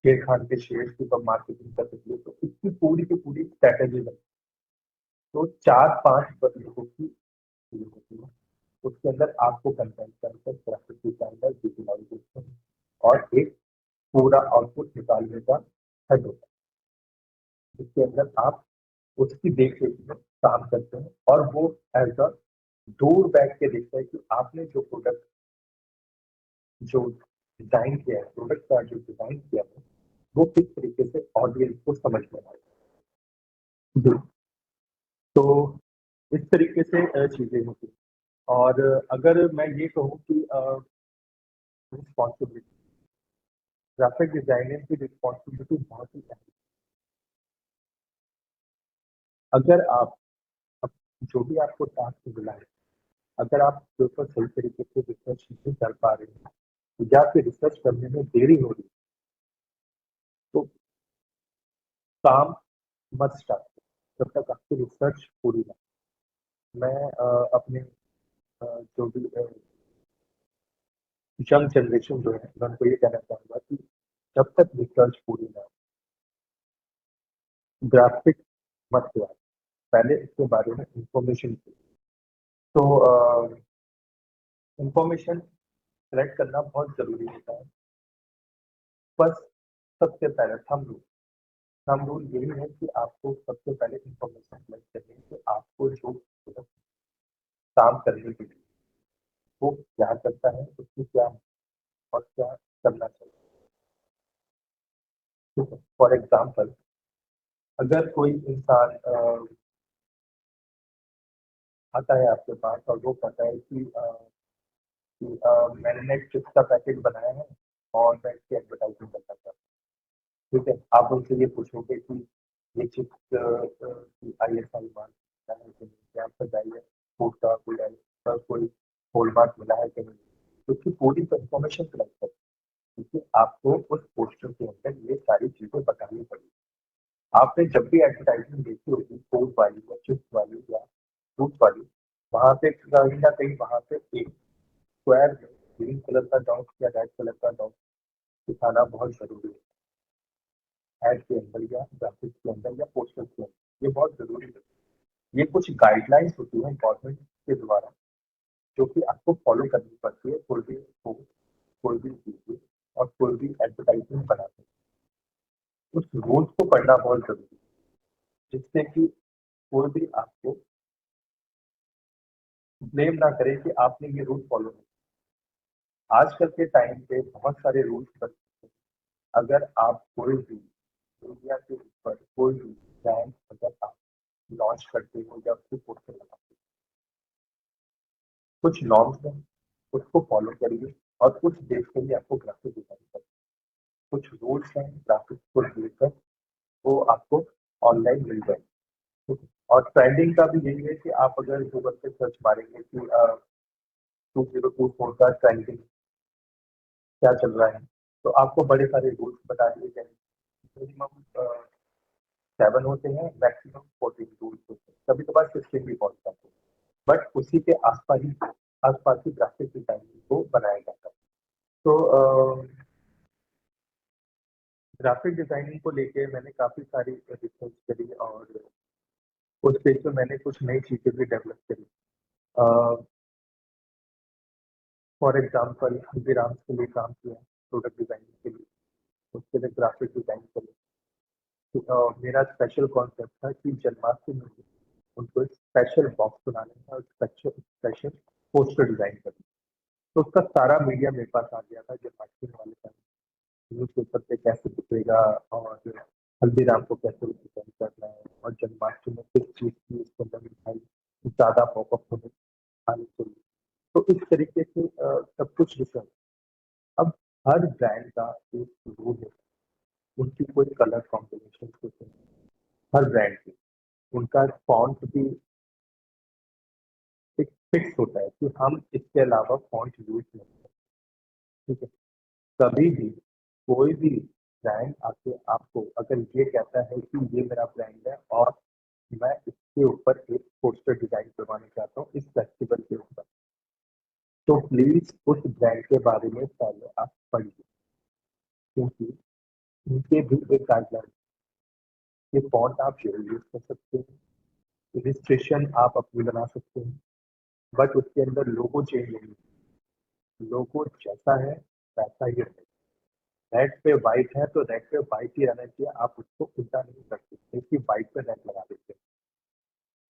शेर खान के शेयर्स की कब मार्केटिंग कर सकती है, तो इसकी पूरी की पूरी स्ट्रैटेजी बनती है। तो 4-5 लोगों की टीम होती है, उसके अंदर आपको कंटेंट करके ग्राफिक डिजाइनर, विजुअलाइजेशन और एक पूरा आउटपुट निकालने का हेड होता है, जिसके अंदर आप उसकी देख रेख में काम करते हैं और वो एज अ दूर बैठ के देखता है कि आपने जो प्रोडक्ट जो डिजाइन किया है, प्रोडक्ट का जो डिजाइन किया है वो किस तरीके से ऑडियंस को समझ में आए। जी। तो इस तरीके से चीजें होती हैं। और अगर मैं ये कहूँ कि रिस्पॉन्सिबिलिटी, ग्राफिक डिजाइनर की रिस्पॉन्सिबिलिटी बहुत ही अहम है। अगर आप जो भी आपको टास्क मिला है, अगर आप उसके ऊपर सही तरीके से रिसर्च नहीं कर पा रहे हैं या फिर रिसर्च करने में देरी हो रही है, तो काम मत स्टार्ट करें जब तक आपकी रिसर्च पूरी ना हो। मैं अपने जो भी यंग जनरेशन जो है, मैं उनको ये कहना चाहूंगा कि जब तक रिसर्च पूरी ना हो, ग्राफिक मत तैयार, पहले इसके बारे में इंफॉर्मेशन। तो इंफॉर्मेशन कलेक्ट करना बहुत जरूरी होता है। बस सबसे पहले थंब रूल यही है कि आपको सबसे पहले इंफॉर्मेशन कलेक्ट करनी है कि आपको जो काम करने के लिए वो क्या करता है, उसकी क्या और क्या करना चाहिए। फॉर एग्जाम्पल, अगर कोई इंसान आता है आपके पास और वो कहता है कि मैंने एक चिप्स का पैकेट बनाया है और मैं इसकी एडवर्टाइजमेंट करना चाहता हूँ, ठीक है। आप उनसे ये पूछोगे कि ये चिप्स की ISI मान है कि नहीं, क्या बताइए फूड का कोई हॉलमार्क मिला है कि नहीं, तो उसकी पूरी इंफॉर्मेशन कलेक्ट करें, क्योंकि आपको उस पोस्टर के अंदर ये सारी चीजें बतानी पड़ेगी। आपने जब भी एडवर्टाइजमेंट देखी होगी फूड वाली या चिप्स वाली या फ्रूट वाली, वहां पे कहीं ना कहीं वहां पे एक स्क्वायर ग्रीन कलर का डॉट या रेड कलर का डॉट दिखाना बहुत जरूरी है, एड के अंदर या ग्राफिक्स के अंदर या पोस्टर के अंदर। ये बहुत जरूरी है। ये कुछ गाइडलाइंस होती है गवर्नमेंट के द्वारा, जो कि आपको फॉलो करनी पड़ती है कोई भी post, कोई भी वीडियो और कोई भी एडवर्टाइजमेंट बनाते हैं। उस रूल्स को पढ़ना बहुत जरूरी है, जिससे कि कोई भी आपको ब्लेम ना करे कि आपने ये रूल फॉलो नहीं। आजकल के टाइम पे बहुत सारे रूल्स बन चुके हैं। अगर आप कोई भी मीडिया के ऊपर कोई भी ब्रांड अगर आप लॉन्च करते हो या उसको पोस्टर लगाते हो, कुछ नॉर्म्स हैं, उसको फॉलो करिए और कुछ देश के लिए आपको ग्राफिक डिजाइन करिए। कुछ रूल्स हैं ग्राफिक्स को लेकर, वो आपको ऑनलाइन मिल जाए, ठीक है। और ट्रेंडिंग का भी यही है कि आप अगर गूगल पे सर्च मारेंगे कि 2024 का ट्रेंडिंग क्या चल रहा है, तो आपको बड़े सारे रूल्स बता दिए जाएंगे। मिनिमम 7 होते हैं, मैक्सिमम 14 रूल्स होते हैं, कभी कभार 16 भी पहुंच जाते हैं, बट उसी के आसपास ही ग्राफिक डिजाइनिंग को बनाया जाता है। तो ग्राफिक डिजाइनिंग को लेके मैंने काफी सारी रिसर्च करी और उस पेज पे मैंने कुछ नई चीजें भी डेवलप करी। फॉर एग्जाम्पल, हल्दीराम्स के लिए काम किया प्रोडक्ट डिजाइनिंग के लिए, उसके लिए ग्राफिक डिजाइन करी। तो, मेरा स्पेशल कॉन्सेप्ट था कि जन्माष्टमी में उनको एक स्पेशल बॉक्स बनाने का और स्पेशल पोस्टर डिजाइन करना। तो उसका सारा मीडिया मेरे पास आ गया था जन्माष्टमी वाले टाइम, न्यूज़पेपर पे कैसे दिखेगा और हल्दीराम को कैसे रिप्रेजेंट करना है और जन्माष्टमी में किस चीज की इसके अंदर मिठाई ज्यादा पॉपअप होने आनी चाहिए। तो इस तरीके से सब कुछ रिसर्च। अब हर ब्रांड का एक रूल है, उनकी कोई कलर कॉम्बिनेशन होते हैं हर ब्रांड की, उनका फॉन्ट भी एक फिक्स होता है कि हम इसके अलावा फॉन्ट यूज नहीं करते, ठीक है। कभी भी कोई भी ब्रांड आके आपको अगर ये कहता है कि ये मेरा ब्रांड है और मैं इसके ऊपर एक पोस्टर डिजाइन करवाना चाहता हूँ इस फेस्टिवल के ऊपर, तो प्लीज उस ब्रांड के बारे में पहले आप पढ़िए, क्योंकि उनके भी एक गाइडलाइन, ये फॉन्ट आप यूज कर सकते हैं, रजिस्ट्रेशन आप अपनी बना सकते हैं, बट उसके अंदर लोगो चेंज नहीं, लोगो जैसा है वैसा ही रहेगा। रेड पे व्हाइट है तो रेड पे व्हाइट ही रहना चाहिए, आप उसको उल्टा नहीं कर सकते कि व्हाइट पे रेड लगा देते हैं,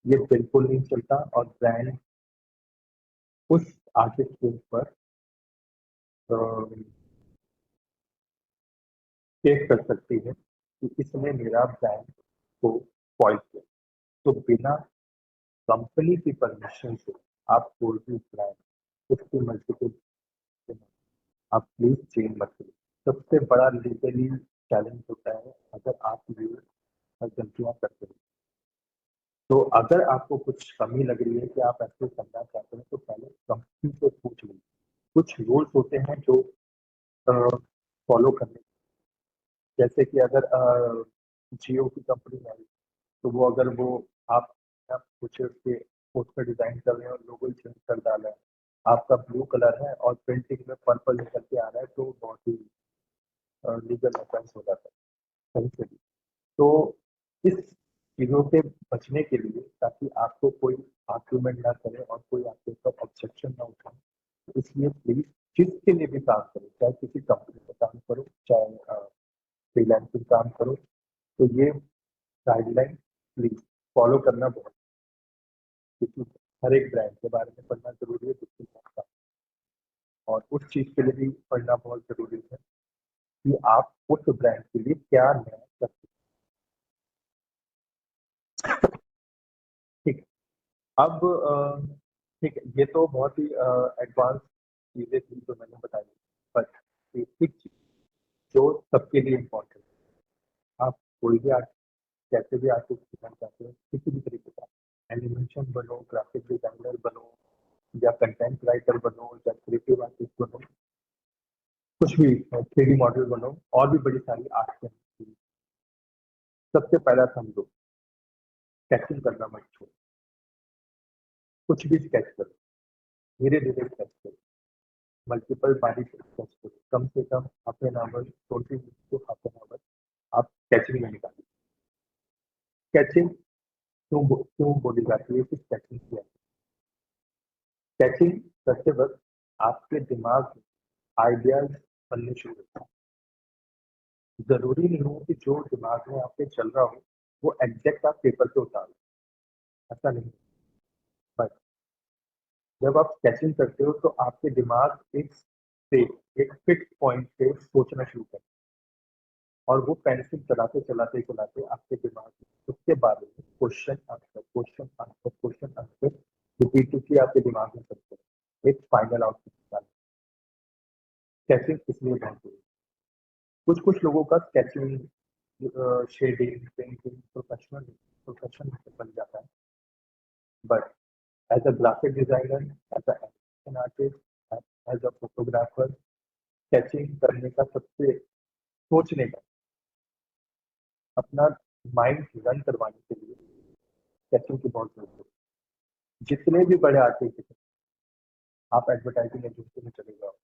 ये बिल्कुल नहीं चलता। और ब्रांड उस आर्टिस्ट के ऊपर केस कर सकती है कि इसने मेरा ब्रांड को स्पॉइल किया। तो बिना कंपनी की परमिशन से आप कोई भी ब्रांड उसकी मर्जी को आप प्लीज चेंज मत करिए। सबसे बड़ा लीगली चैलेंज होता है अगर आप ये गलतियां करते हैं। तो अगर आपको कुछ कमी लग रही है कि आप ऐसे करना चाहते हैं तो पहले कंपनी से पूछ लीजिए। कुछ रूल्स होते हैं जो फॉलो करने, जैसे कि अगर जियो की कंपनी है तो वो अगर वो आप कुछ उसके पोस्ट का डिजाइन कर रहे हैं और लोगो चेंज कर डाला है, आपका ब्लू कलर है और प्रिंटिंग में पर्पल निकल के आ रहा है, तो बहुत ही लीगल ऑफेंस हो जाता है कहीं से भी। तो इस चीज़ों से बचने के लिए, ताकि आपको कोई आर्ग्यूमेंट ना करे और कोई आपके ऊपर ऑब्जेक्शन ना उठाए, तो इसलिए प्लीज जिसके लिए भी काम करो, चाहे किसी कंपनी में काम करो, चाहे फ्रीलांसिंग काम करो, तो ये गाइडलाइन प्लीज फॉलो करना बहुत, क्योंकि हर एक ब्रांड के बारे में पढ़ना जरूरी है जिसके साथ काम, और उस चीज के लिए भी पढ़ना बहुत जरूरी है कि आप उस ब्रांड के लिए क्या नया कर सकते हैं। ठीक है। अब ठीक है, ये तो बहुत ही एडवांस चीजें थी जो मैंने बताई, बट बेसिक चीज जो सबके लिए इम्पोर्टेंट है, आप कोई भी आर्ट, कैसे भी आर्टिस्ट बनना चाहते हैं, किसी भी तरीके का एनिमेशन बनो, ग्राफिक डिजाइनर बनो, या कंटेंट राइटर बनो, या क्रिएटिव आर्टिस्ट बनो, कुछ भी, 3D मॉडल बनो, और भी बड़ी सारी आर्ट है। सबसे पहला समझो, स्केचिंग करना मत छोड़ो, कुछ भी स्केच करो, धीरे धीरे स्केच करो, मल्टीपल बारी से स्केच करो, कम से कम half an hour, 20 minute to half an hour आप स्केचिंग में निकालिए। स्केचिंग क्यों बोली जाती है कि स्केचिंग किया, स्केचिंग करते वक्त आपके दिमाग में आइडियाज बनने शुरू होता है। जरूरी नहीं हो कि जो दिमाग में आपके चल रहा हो वो एग्जैक्ट आप पेपर पे उतारो, ऐसा नहीं। बट जब आप स्केचिंग करते हो तो आपके दिमाग से एक फिक्स पॉइंट पे सोचना शुरू करता है, और वो पेंसिल चलाते चलाते चलाते आपके दिमाग में उसके बारे में question answer question answer question answer repeatedly आपके दिमाग में चलते हैं, एक फाइनल आउटपुट निकालना। स्केचिंग इसलिए बहुत जरूरी है। कुछ कुछ लोगों का स्केचिंग, शेडिंग, पेंटिंग प्रोफेशन बन जाता है, but as a graphic designer, as a animation artist, as a photographer, sketching करने का सबसे, सोचने का, अपना माइंड रन करवाने के लिए स्केचिंग की बहुत जरूरत है। जितने भी बड़े आर्टिस्ट हैं, आप एडवर्टाइजिंग एजेंसी में चले जाओ,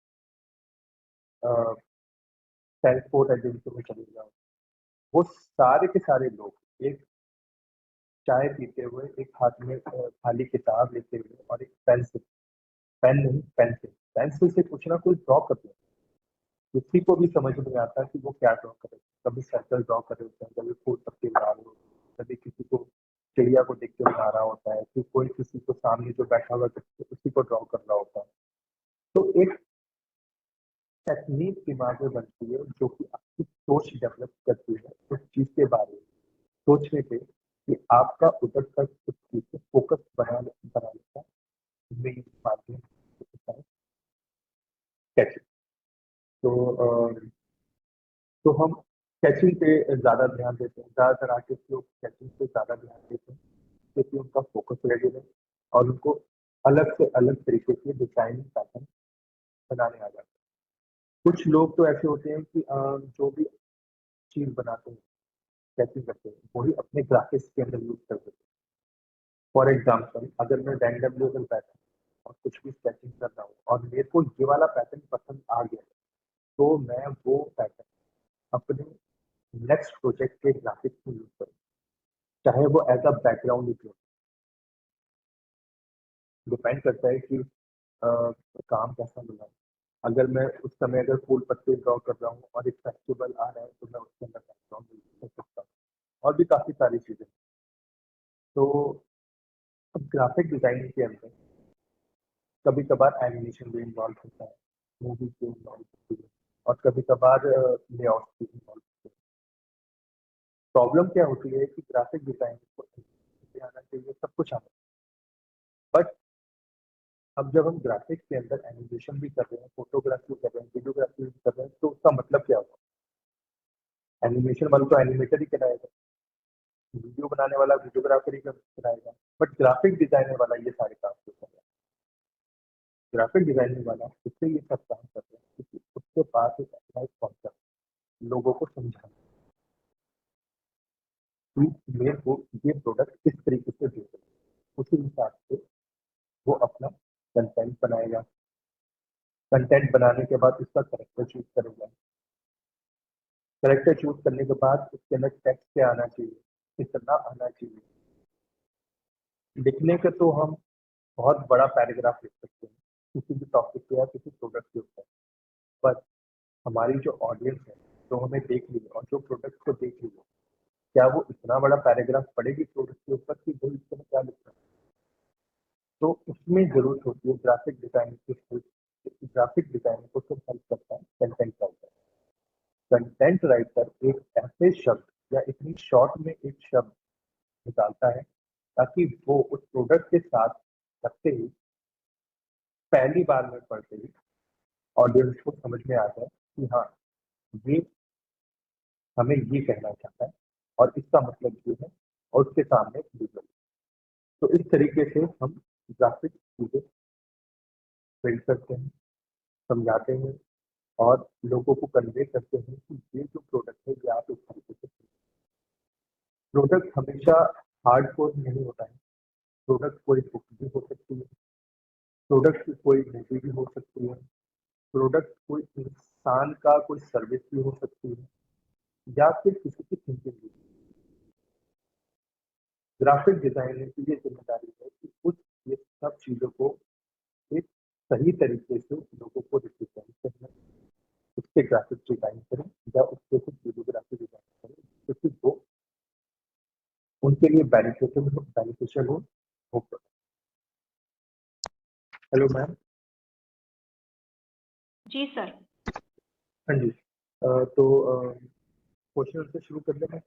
ट्रांसपोर्ट एजेंसी में चले जाओ, वो सारे के सारे लोग एक चाय पीते हुए, एक हाथ में खाली किताब लेते हुए और एक पेंसिल, पेन नहीं पेंसिल, पेंसिल से कुछ ना कुछ ड्रॉ करते हैं। किसी को भी समझ नहीं आता कि वो क्या ड्रॉ करे, कभी सर्कल ड्रॉ कर रहे होते हैं, कभी फूल पत्ते बना रहे होते हैं, कभी किसी को चिड़िया को देख के बना रहा होता है, फिर कोई किसी को सामने जो बैठा हुआ है उसी को ड्रॉ कर रहा होता है। तो एक टेक्निक दिमाग में बनती है जो कि आपकी सोच डेवलप करती है उस चीज के बारे में सोचने पे, कि आपका उधर तक उस चीज पे फोकस बनाने का मेन माध्यम होता है स्केचिंग। तो तो हम स्केचिंग पे ज्यादा ध्यान देते हैं, ज्यादातर आर्टिस्ट लोग स्केचिंग पे ज्यादा ध्यान देते हैं, क्योंकि उनका फोकस रेगुलर है और उनको अलग से अलग तरीके के डिजाइनिंग पैटर्न बनाने आ जाते हैं। कुछ लोग तो ऐसे होते हैं कि जो भी चीज बनाते हैं, स्केचिंग करते हैं, वही अपने ग्राफिक्स के अंदर यूज करते हैं। फॉर एग्जाम्पल, अगर मैं रैंडमली अगर बैठा और कुछ भी स्केचिंग कर रहा हूँ और मेरे को ये वाला पैटर्न पसंद आ गया, तो मैं वो पैटर्न अपने नेक्स्ट प्रोजेक्ट के ग्राफिक्स में यूज करूँ, चाहे वो एज अ बैकग्राउंड ही डिपेंड करता है कि काम कैसा मिला है। अगर मैं उस समय अगर फूल पत्ते ड्रॉ कर रहा हूँ और एक फेस्टिवल आ रहा है, तो मैं उसके अंदर बैकग्राउंड यूज कर सकता हूँ, और भी काफी सारी चीजें। तो अब ग्राफिक डिजाइनिंग के अंदर कभी कभार एनिमेशन भी इन्वॉल्व होता है, मूवी भी इन्वॉल्व होती है, और कभी कभार लेआउट भी इन्वॉल्व होते हैं। प्रॉब्लम क्या होती है कि ग्राफिक डिजाइनिंग को आना चाहिए, सब कुछ आना, बट अब जब हम ग्राफिक्स के अंदर एनिमेशन भी कर रहे हैं, फोटोग्राफी कर रहे हैं, वीडियोग्राफी भी कर रहे हैं, तो उसका मतलब क्या होगा? एनिमेशन वाला तो एनिमेटर ही कराएगा, वीडियो बनाने वाला वीडियोग्राफर ही कराएगा, बट ग्राफिक डिजाइनर वाला ये सारे काम क्यों कर रहा है? ग्राफिक डिजाइनर वाला उससे ये सब काम कर रहा है क्योंकि उसके पास एक अपना कॉन्सेप्ट लोगों को समझाना कि मेरे को ये प्रोडक्ट इस तरीके से दे सकते, उसी हिसाब से वो अपना कंटेंट बनाएगा। कंटेंट बनाने के बाद उसका करेक्टर चूज करेगा। करेक्टर चूज करने के बाद उसके अंदर टेक्स्ट क्या आना चाहिए, कितना आना चाहिए। लिखने के तो हम बहुत बड़ा पैराग्राफ लिख सकते हैं किसी भी टॉपिक पे या किसी प्रोडक्ट के ऊपर, पर हमारी जो ऑडियंस है जो हमें देख रही है और जो प्रोडक्ट को देख रही है, क्या वो इतना बड़ा पैराग्राफ पढ़ेगी प्रोडक्ट के ऊपर कि भाई इसमें क्या लिखना है? तो उसमें जरूरत होती है ग्राफिक डिजाइनिंग की हेल्प। ग्राफिक डिजाइनिंग को सिर्फ हेल्प करता है कंटेंट राइटर। कंटेंट राइटर एक ऐसे शब्द या इतनी शॉर्ट में एक शब्द निकालता है ताकि वो उस प्रोडक्ट के साथ रखते ही पहली बार में पढ़ते ही ऑडियंस को समझ में आ जाए कि हाँ ये हमें ये कहना चाहता है और इसका मतलब ये है, और उसके सामने विजुअल। तो इस तरीके से हम ग्राफिक चीजें बिल्ड करते हैं, समझाते हैं और लोगों को कन्वे करते हैं कि ये जो प्रोडक्ट है ये आप इस तरीके से। प्रोडक्ट हमेशा हार्ड कोर नहीं होता है। प्रोडक्ट कोई बुक भी हो सकती है, प्रोडक्ट कोई मूवी भी हो सकती है, प्रोडक्ट कोई इंसान का कोई सर्विस भी हो सकती है, या फिर किसी की थिंकिंग भी। ग्राफिक डिजाइनर की ये जिम्मेदारी है कि उस ये सब चीजों को एक सही तरीके से लोगों को रिप्रेजेंट करना, उसके ग्राफिक डिजाइन करें या उसके कुछ वीडियोग्राफी डिजाइन करें क्योंकि वो उनके लिए बेनिफिशियल हो। Hello ma'am. जी सर। हाँ जी। तो क्वेश्चन से शुरू कर लेना।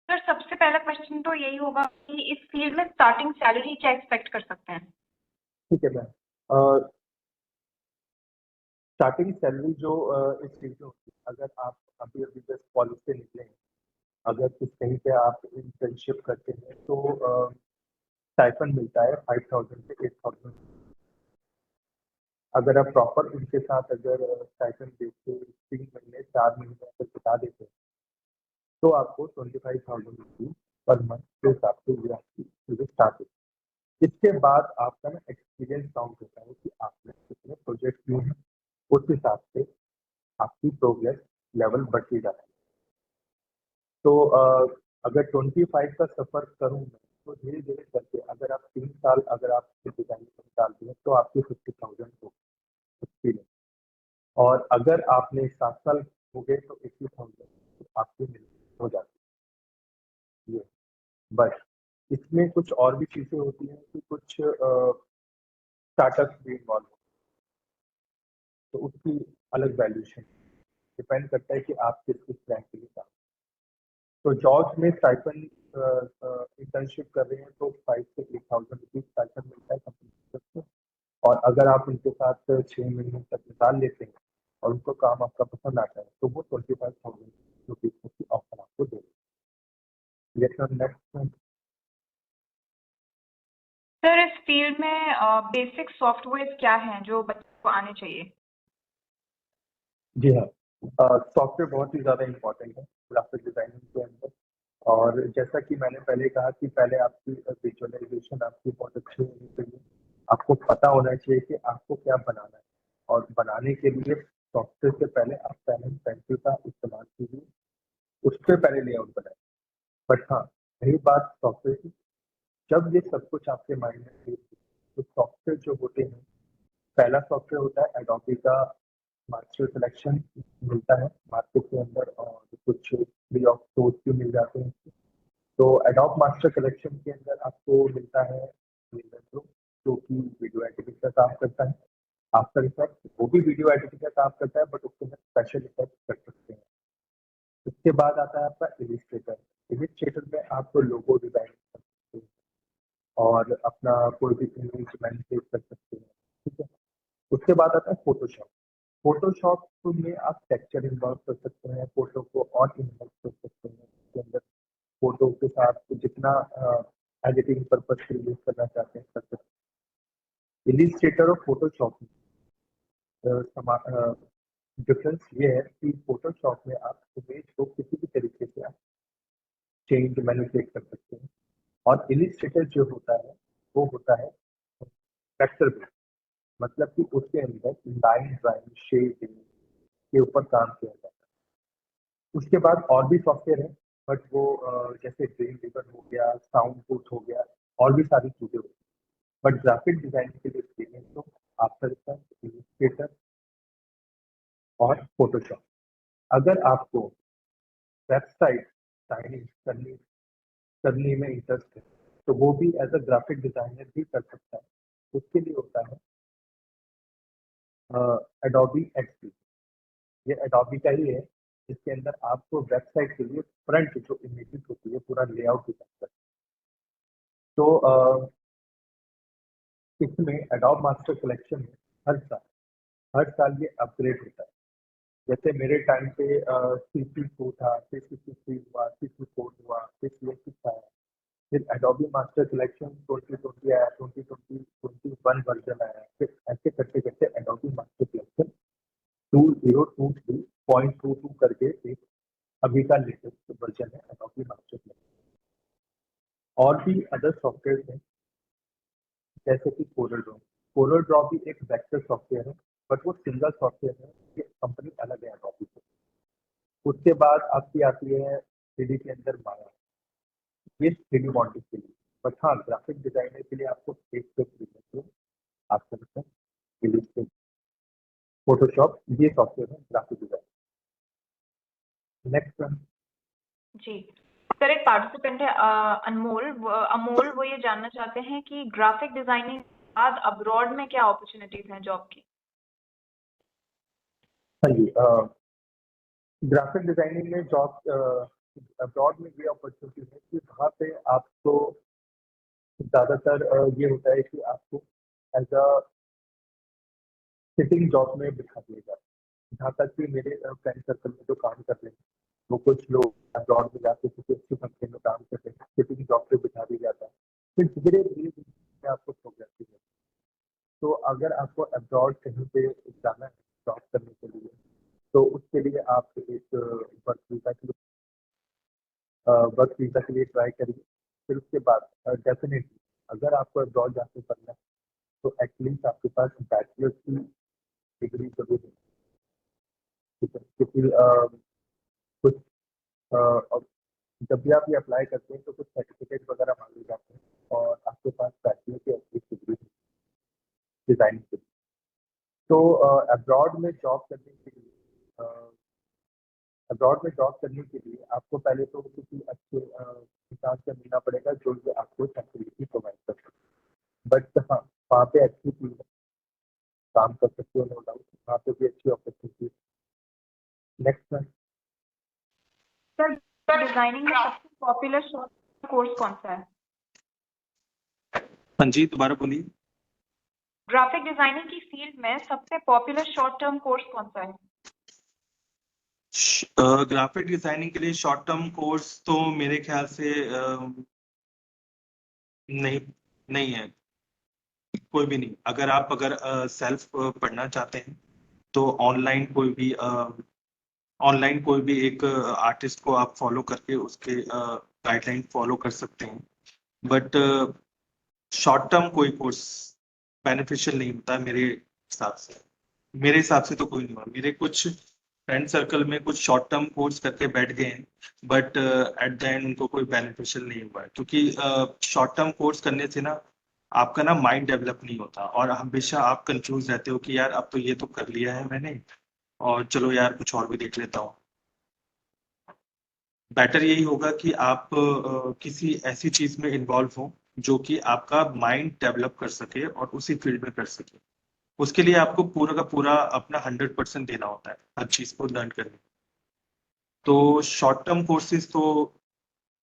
सर सबसे पहला क्वेश्चन तो यही होगा कि इस फील्ड में स्टार्टिंग सैलरी क्या एक्सपेक्ट कर सकते हैं? ठीक है मैम। स्टार्टिंग सैलरी जो इस फील्ड में होती है, अगर आप अभी अभी जस्ट कॉलेज से निकले हैं, अगर कहीं पे आप इंटर्नशिप करते हैं तो स्टाइपेंड मिलता है 5,000 से 8,000। अगर आप प्रॉपर उनके साथ अगर स्टाइपेंड देके 3 महीने 4 महीने अगर बिता देते हैं तो आपको 25,000 रुपीज पर मंथ के हिसाब से ये आपकी चीजें स्टार्ट होती है। इसके बाद आपका ना एक्सपीरियंस काउंट होता है कि आपने कितने प्रोजेक्ट किए हैं, उस हिसाब से आपकी प्रोग्रेस लेवल बढ़ती जाती है। तो अगर 25 का सफर करूँ मैं तो धीरे धीरे करके अगर आप 3 साल अगर आप डिजाइनिंग में डालते हैं तो आपकी 50,000 हो एक्सपीरियंस, और अगर आपने 7 साल हो गए तो 80,000 तो आपकी हो जाती है ये। बस इसमें कुछ और भी चीजें होती हैं कि कुछ स्टार्टअप भी इन्वॉल्व हो तो उसकी अलग वैल्यूएशन डिपेंड करता है कि आप किस किस रैंक के लिए काम। तो जॉब्स में स्टाइपेंड इंटर्नशिप कर रहे हैं तो 5 से 8,000 रुपीज स्टाइपेंड मिलता है कंपनी की तरफ से, और अगर आप उनके साथ 6 महीने तक निकाल लेते हैं और उनको काम आपका पसंद आता है तो वो 25,000 रुपीज की ऑफर आपको दे देंगे। नेक्स्ट। सर इस फील्ड में बेसिक सॉफ्टवेयर क्या हैं जो बच्चों को आने चाहिए? जी हाँ, सॉफ्टवेयर बहुत ही ज़्यादा इम्पोर्टेंट है ग्राफिक डिजाइनिंग के अंदर। और जैसा कि मैंने पहले कहा कि पहले आपकी विजुअलाइजेशन आपकी बहुत अच्छी होनी चाहिए। आपको पता होना चाहिए कि आपको क्या बनाना है, और बनाने के लिए सॉफ्टवेयर से पहले आप पेन एंड पेंसिल का इस्तेमाल कीजिए, उस पर पहले लेआउट बनाए। बट हाँ, रही बात सॉफ्टवेयर की, जब ये सब कुछ आपके माइंड में है तो सॉफ्टवेयर जो होते हैं, पहला सॉफ्टवेयर होता है एडोबी का मास्टर सिलेक्शन, मिलता है मार्केट के अंदर, और कुछ फ्री ऑफ सोर्स भी मिल जाते हैं। तो एडोब मास्टर कलेक्शन के अंदर आपको मिलता है प्रीमियर प्रो, जो कि वीडियो एडिटिंग का काम करता है। आफ्टर इफेक्ट वो भी वीडियो एडिटिंग का काम करता है, बट उसके अंदर स्पेशल इफेक्ट कर सकते हैं। उसके बाद आता है आपका इलिस्ट्रेटर। इलिस्ट्रेटर में आप लोगो डिजाइन कर सकते हैं और अपना कोई भी इमेज मैनिपुलेट कर सकते हैं। ठीक है। उसके बाद आता है फोटोशॉप। फोटोशॉप में आप टेक्सचर इन्वॉल्व कर सकते हैं, फोटो को और इन्वॉल्व कर सकते हैं, फोटो के साथ जितना एडिटिंग पर्पज के लिए यूज करना चाहते हैं कर सकते हैं। इलिस्ट्रेटर और फोटोशॉप डिफरेंस ये है कि फोटोशॉप में आप इमेज को किसी भी तरीके से आप चेंज मैनिपुलेट कर सकते हैं, और इलिस्ट्रेटर जो होता है वो होता है वेक्टर बेस्ड, मतलब कि उसके अंदर लाइन ड्राइंग शेडिंग के ऊपर काम किया जाता है। उसके बाद और भी सॉफ्टवेयर है, बट वो जैसे ड्रीम वीवर हो गया, साउंड बूथ हो गया, और भी सारी चीजें होती हैं। बट ग्राफिक डिजाइनिंग के लिए एक्सपीरियंस तो आफ्टर इफेक्ट, इलिस्ट्रेटर और फोटोशॉप। अगर आपको वेबसाइट डिजाइनिंग करने में इंटरेस्ट है तो वो भी एज अ ग्राफिक डिजाइनर भी कर सकता है। उसके लिए होता है एडोबी एक्सपी। ये एडोबी का ही है, जिसके अंदर आपको वेबसाइट के लिए फ्रंट जो इमेजेस होती है पूरा लेआउट भी करता है। तो इसमें एडोब मास्टर कलेक्शन में हर साल ये अपग्रेड होता है। जैसे मेरे टाइम पे CC2 था, फिर CC3 हुआ, CC4 हुआ, फिर CS6 आया, फिर एडोबी मास्टर कलेक्शन 2020 आया, 2021 वर्जन आया, फिर ऐसे करते करते एडोबी मास्टर कलेक्शन 2023.22 करके एक अभी का लेटेस्ट वर्जन है एडोबी मास्टर कलेक्शन। और भी अदर सॉफ्टवेयर हैं जैसे कि कोरल ड्रॉ भी एक वेक्टर सॉफ्टवेयर है, बट वो सिंगल सॉफ्टवेयर है, ये कंपनी अलग है एडोबी से। उसके बाद आपकी आती है 3D के अंदर माया, ये 3D मॉडलिंग के लिए। बट हाँ, ग्राफिक डिजाइनर के लिए आपको एक से खरीदने आप सकते हैं इलिस्ट्रेटर, फोटोशॉप, ये सॉफ्टवेयर है ग्राफिक डिजाइन। नेक्स्ट जी सर, एक पार्टिसिपेंट है अमोल, वो ये जानना चाहते हैं कि ग्राफिक डिजाइनिंग के बाद अब्रॉड में क्या अपॉर्चुनिटीज हैं जॉब की? हाँ जी, ग्राफिक डिजाइनिंग में जॉब अब्रॉड में ये अपॉर्चुनिटी है कि वहाँ पे आपको ज़्यादातर ये होता है कि आपको एज अ सिटिंग जॉब में बिठा दिया जाता है। जहाँ तक कि मेरे फ्रेंड सर्कल में जो काम कर रहे हैं, वो कुछ लोग अब्रॉड में जाके किसी अच्छी कंपनी में काम कर रहे हैं, सिटिंग जॉब पे बिठा दिया जाता है, फिर धीरे धीरे आपको प्रोग्रेस की है। तो अगर आपको अब्रॉड कहीं पे जाना है जॉब करने के लिए, तो उसके लिए आप एक वर्क वीजा के लिए ट्राई करिए। फिर उसके बाद डेफिनेटली अगर आपको अब्रॉड जाके करना है तो एटलीस्ट आपके पास बैचलर्स की डिग्री जरूर है, ठीक है? क्योंकि कुछ और जब भी आप ये अप्लाई करते हैं तो कुछ सर्टिफिकेट वगैरह मांगे जाते हैं, और आपके पास बैचलर की एटलीस्ट डिग्री है डिजाइनिंग के लिए। तो अब्रॉड में जॉब करने के लिए आपको पहले तो किसी अच्छे इंसान से मिलना पड़ेगा जो कि आपको फैसिलिटी प्रोवाइड कर सके। बट हाँ, वहाँ पे अच्छी चीज काम कर सकते हो, नो डाउट, वहाँ पे भी अच्छी अपॉर्चुनिटी। नेक्स्ट में सर, डिजाइनिंग में सबसे पॉपुलर शॉर्ट कोर्स कौन सा है? हाँ जी, दोबारा बोलिए। ग्राफिक डिजाइनिंग की फील्ड में सबसे पॉपुलर शॉर्ट टर्म कोर्स कौन सा है? ग्राफिक डिजाइनिंग के लिए शॉर्ट टर्म कोर्स तो मेरे ख्याल से नहीं है, कोई भी नहीं। अगर सेल्फ पढ़ना चाहते हैं तो ऑनलाइन कोई भी एक आर्टिस्ट को आप फॉलो करके उसके गाइडलाइन फॉलो कर सकते हैं। बट शॉर्ट टर्म कोई कोर्स बेनिफिशियल नहीं होता मेरे हिसाब से तो कोई नहीं हुआ। मेरे कुछ फ्रेंड सर्कल में कुछ शॉर्ट टर्म कोर्स करके बैठ गए हैं, बट एट द एंड उनको कोई बेनिफिशियल नहीं हुआ है, क्योंकि शॉर्ट टर्म कोर्स करने से ना आपका ना माइंड डेवलप नहीं होता, और हमेशा आप कंफ्यूज रहते हो कि यार अब तो ये तो कर लिया है मैंने, और चलो यार कुछ और भी देख लेता हूँ। बेटर यही होगा कि आप किसी ऐसी चीज में इन्वॉल्व हो जो कि आपका माइंड डेवलप कर सके और उसी फील्ड में कर सके। उसके लिए आपको पूरा का पूरा अपना 100% देना होता है हर चीज को लर्न करने। तो शॉर्ट टर्म कोर्सेज तो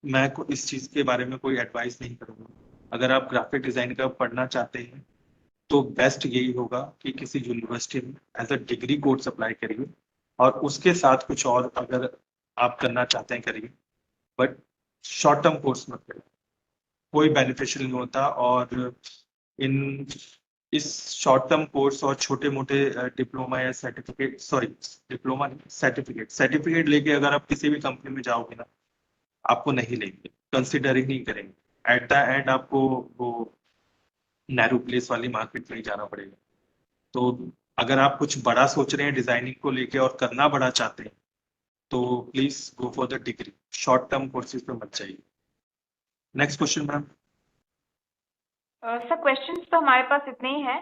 मैं इस चीज के बारे में कोई एडवाइस नहीं करूंगा। अगर आप ग्राफिक डिजाइन का पढ़ना चाहते हैं तो बेस्ट यही होगा कि किसी यूनिवर्सिटी में as a degree course apply करिए, और उसके साथ कुछ और अगर आप करना चाहते हैं करिए। बट शॉर्ट टर्म कोर्स मत करें, कोई बेनिफिशियल नहीं होता। और इन इस शॉर्ट टर्म कोर्स और छोटे मोटे डिप्लोमा या सर्टिफिकेट, सॉरी डिप्लोमा सर्टिफिकेट लेके अगर आप किसी भी कंपनी में जाओगे ना, आपको नहीं लेंगे, कंसिडर ही नहीं करेंगे। एट द एंड आपको वो नैरो प्लेस वाली मार्केट में ही जाना पड़ेगा। तो अगर आप कुछ बड़ा सोच रहे हैं डिजाइनिंग को लेके और करना बड़ा चाहते हैं, तो please go for the degree, short term courses पे मत जाइए। Next question ma'am. Sir questions तो हमारे पास इतने ही हैं।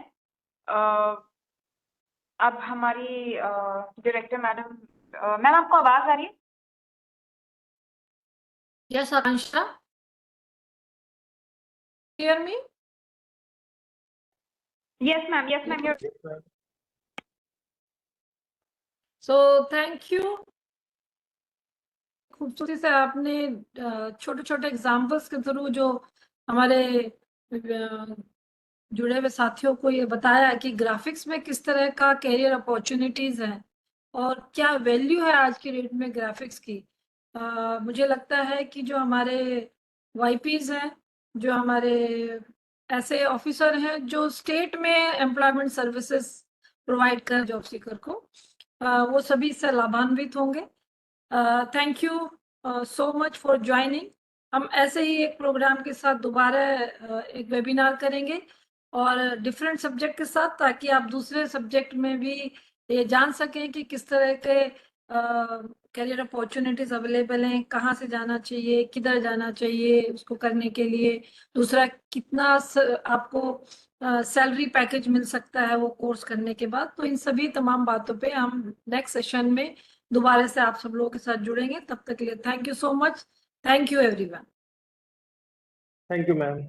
अब हमारी डायरेक्टर मैडम, मैम आपको आवाज आ रही है? Yes, Akansha. Hear me? Yes ma'am, yes ma'am. Yes, ma'am. So thank you. खूबसूरती से आपने छोटे छोटे एग्जाम्पल्स के थ्रू जो हमारे जुड़े हुए साथियों को ये बताया कि ग्राफिक्स में किस तरह का कैरियर अपॉर्चुनिटीज है और क्या वैल्यू है आज की डेट में ग्राफिक्स की। मुझे लगता है कि जो हमारे वाईपीज हैं, जो हमारे ऐसे ऑफिसर हैं जो स्टेट में एम्प्लॉयमेंट सर्विसेज प्रोवाइड कर जॉब सीकर को, वो सभी इससे लाभान्वित होंगे। Thank you so much for joining. हम ऐसे ही एक प्रोग्राम के साथ दोबारा एक वेबिनार करेंगे और डिफरेंट सब्जेक्ट के साथ, ताकि आप दूसरे सब्जेक्ट में भी ये जान सकें कि किस तरह के करियर अपॉर्चुनिटीज अवेलेबल हैं, कहाँ से जाना चाहिए, किधर जाना चाहिए उसको करने के लिए। दूसरा, कितना आपको सैलरी पैकेज मिल सकता है वो कोर्स करने के बाद। तो इन सभी तमाम बातों पे हम नेक्स्ट सेशन में दोबारा से आप सब लोगों के साथ जुड़ेंगे। तब तक के लिए thank you so much. Thank you everyone. Thank you, ma'am.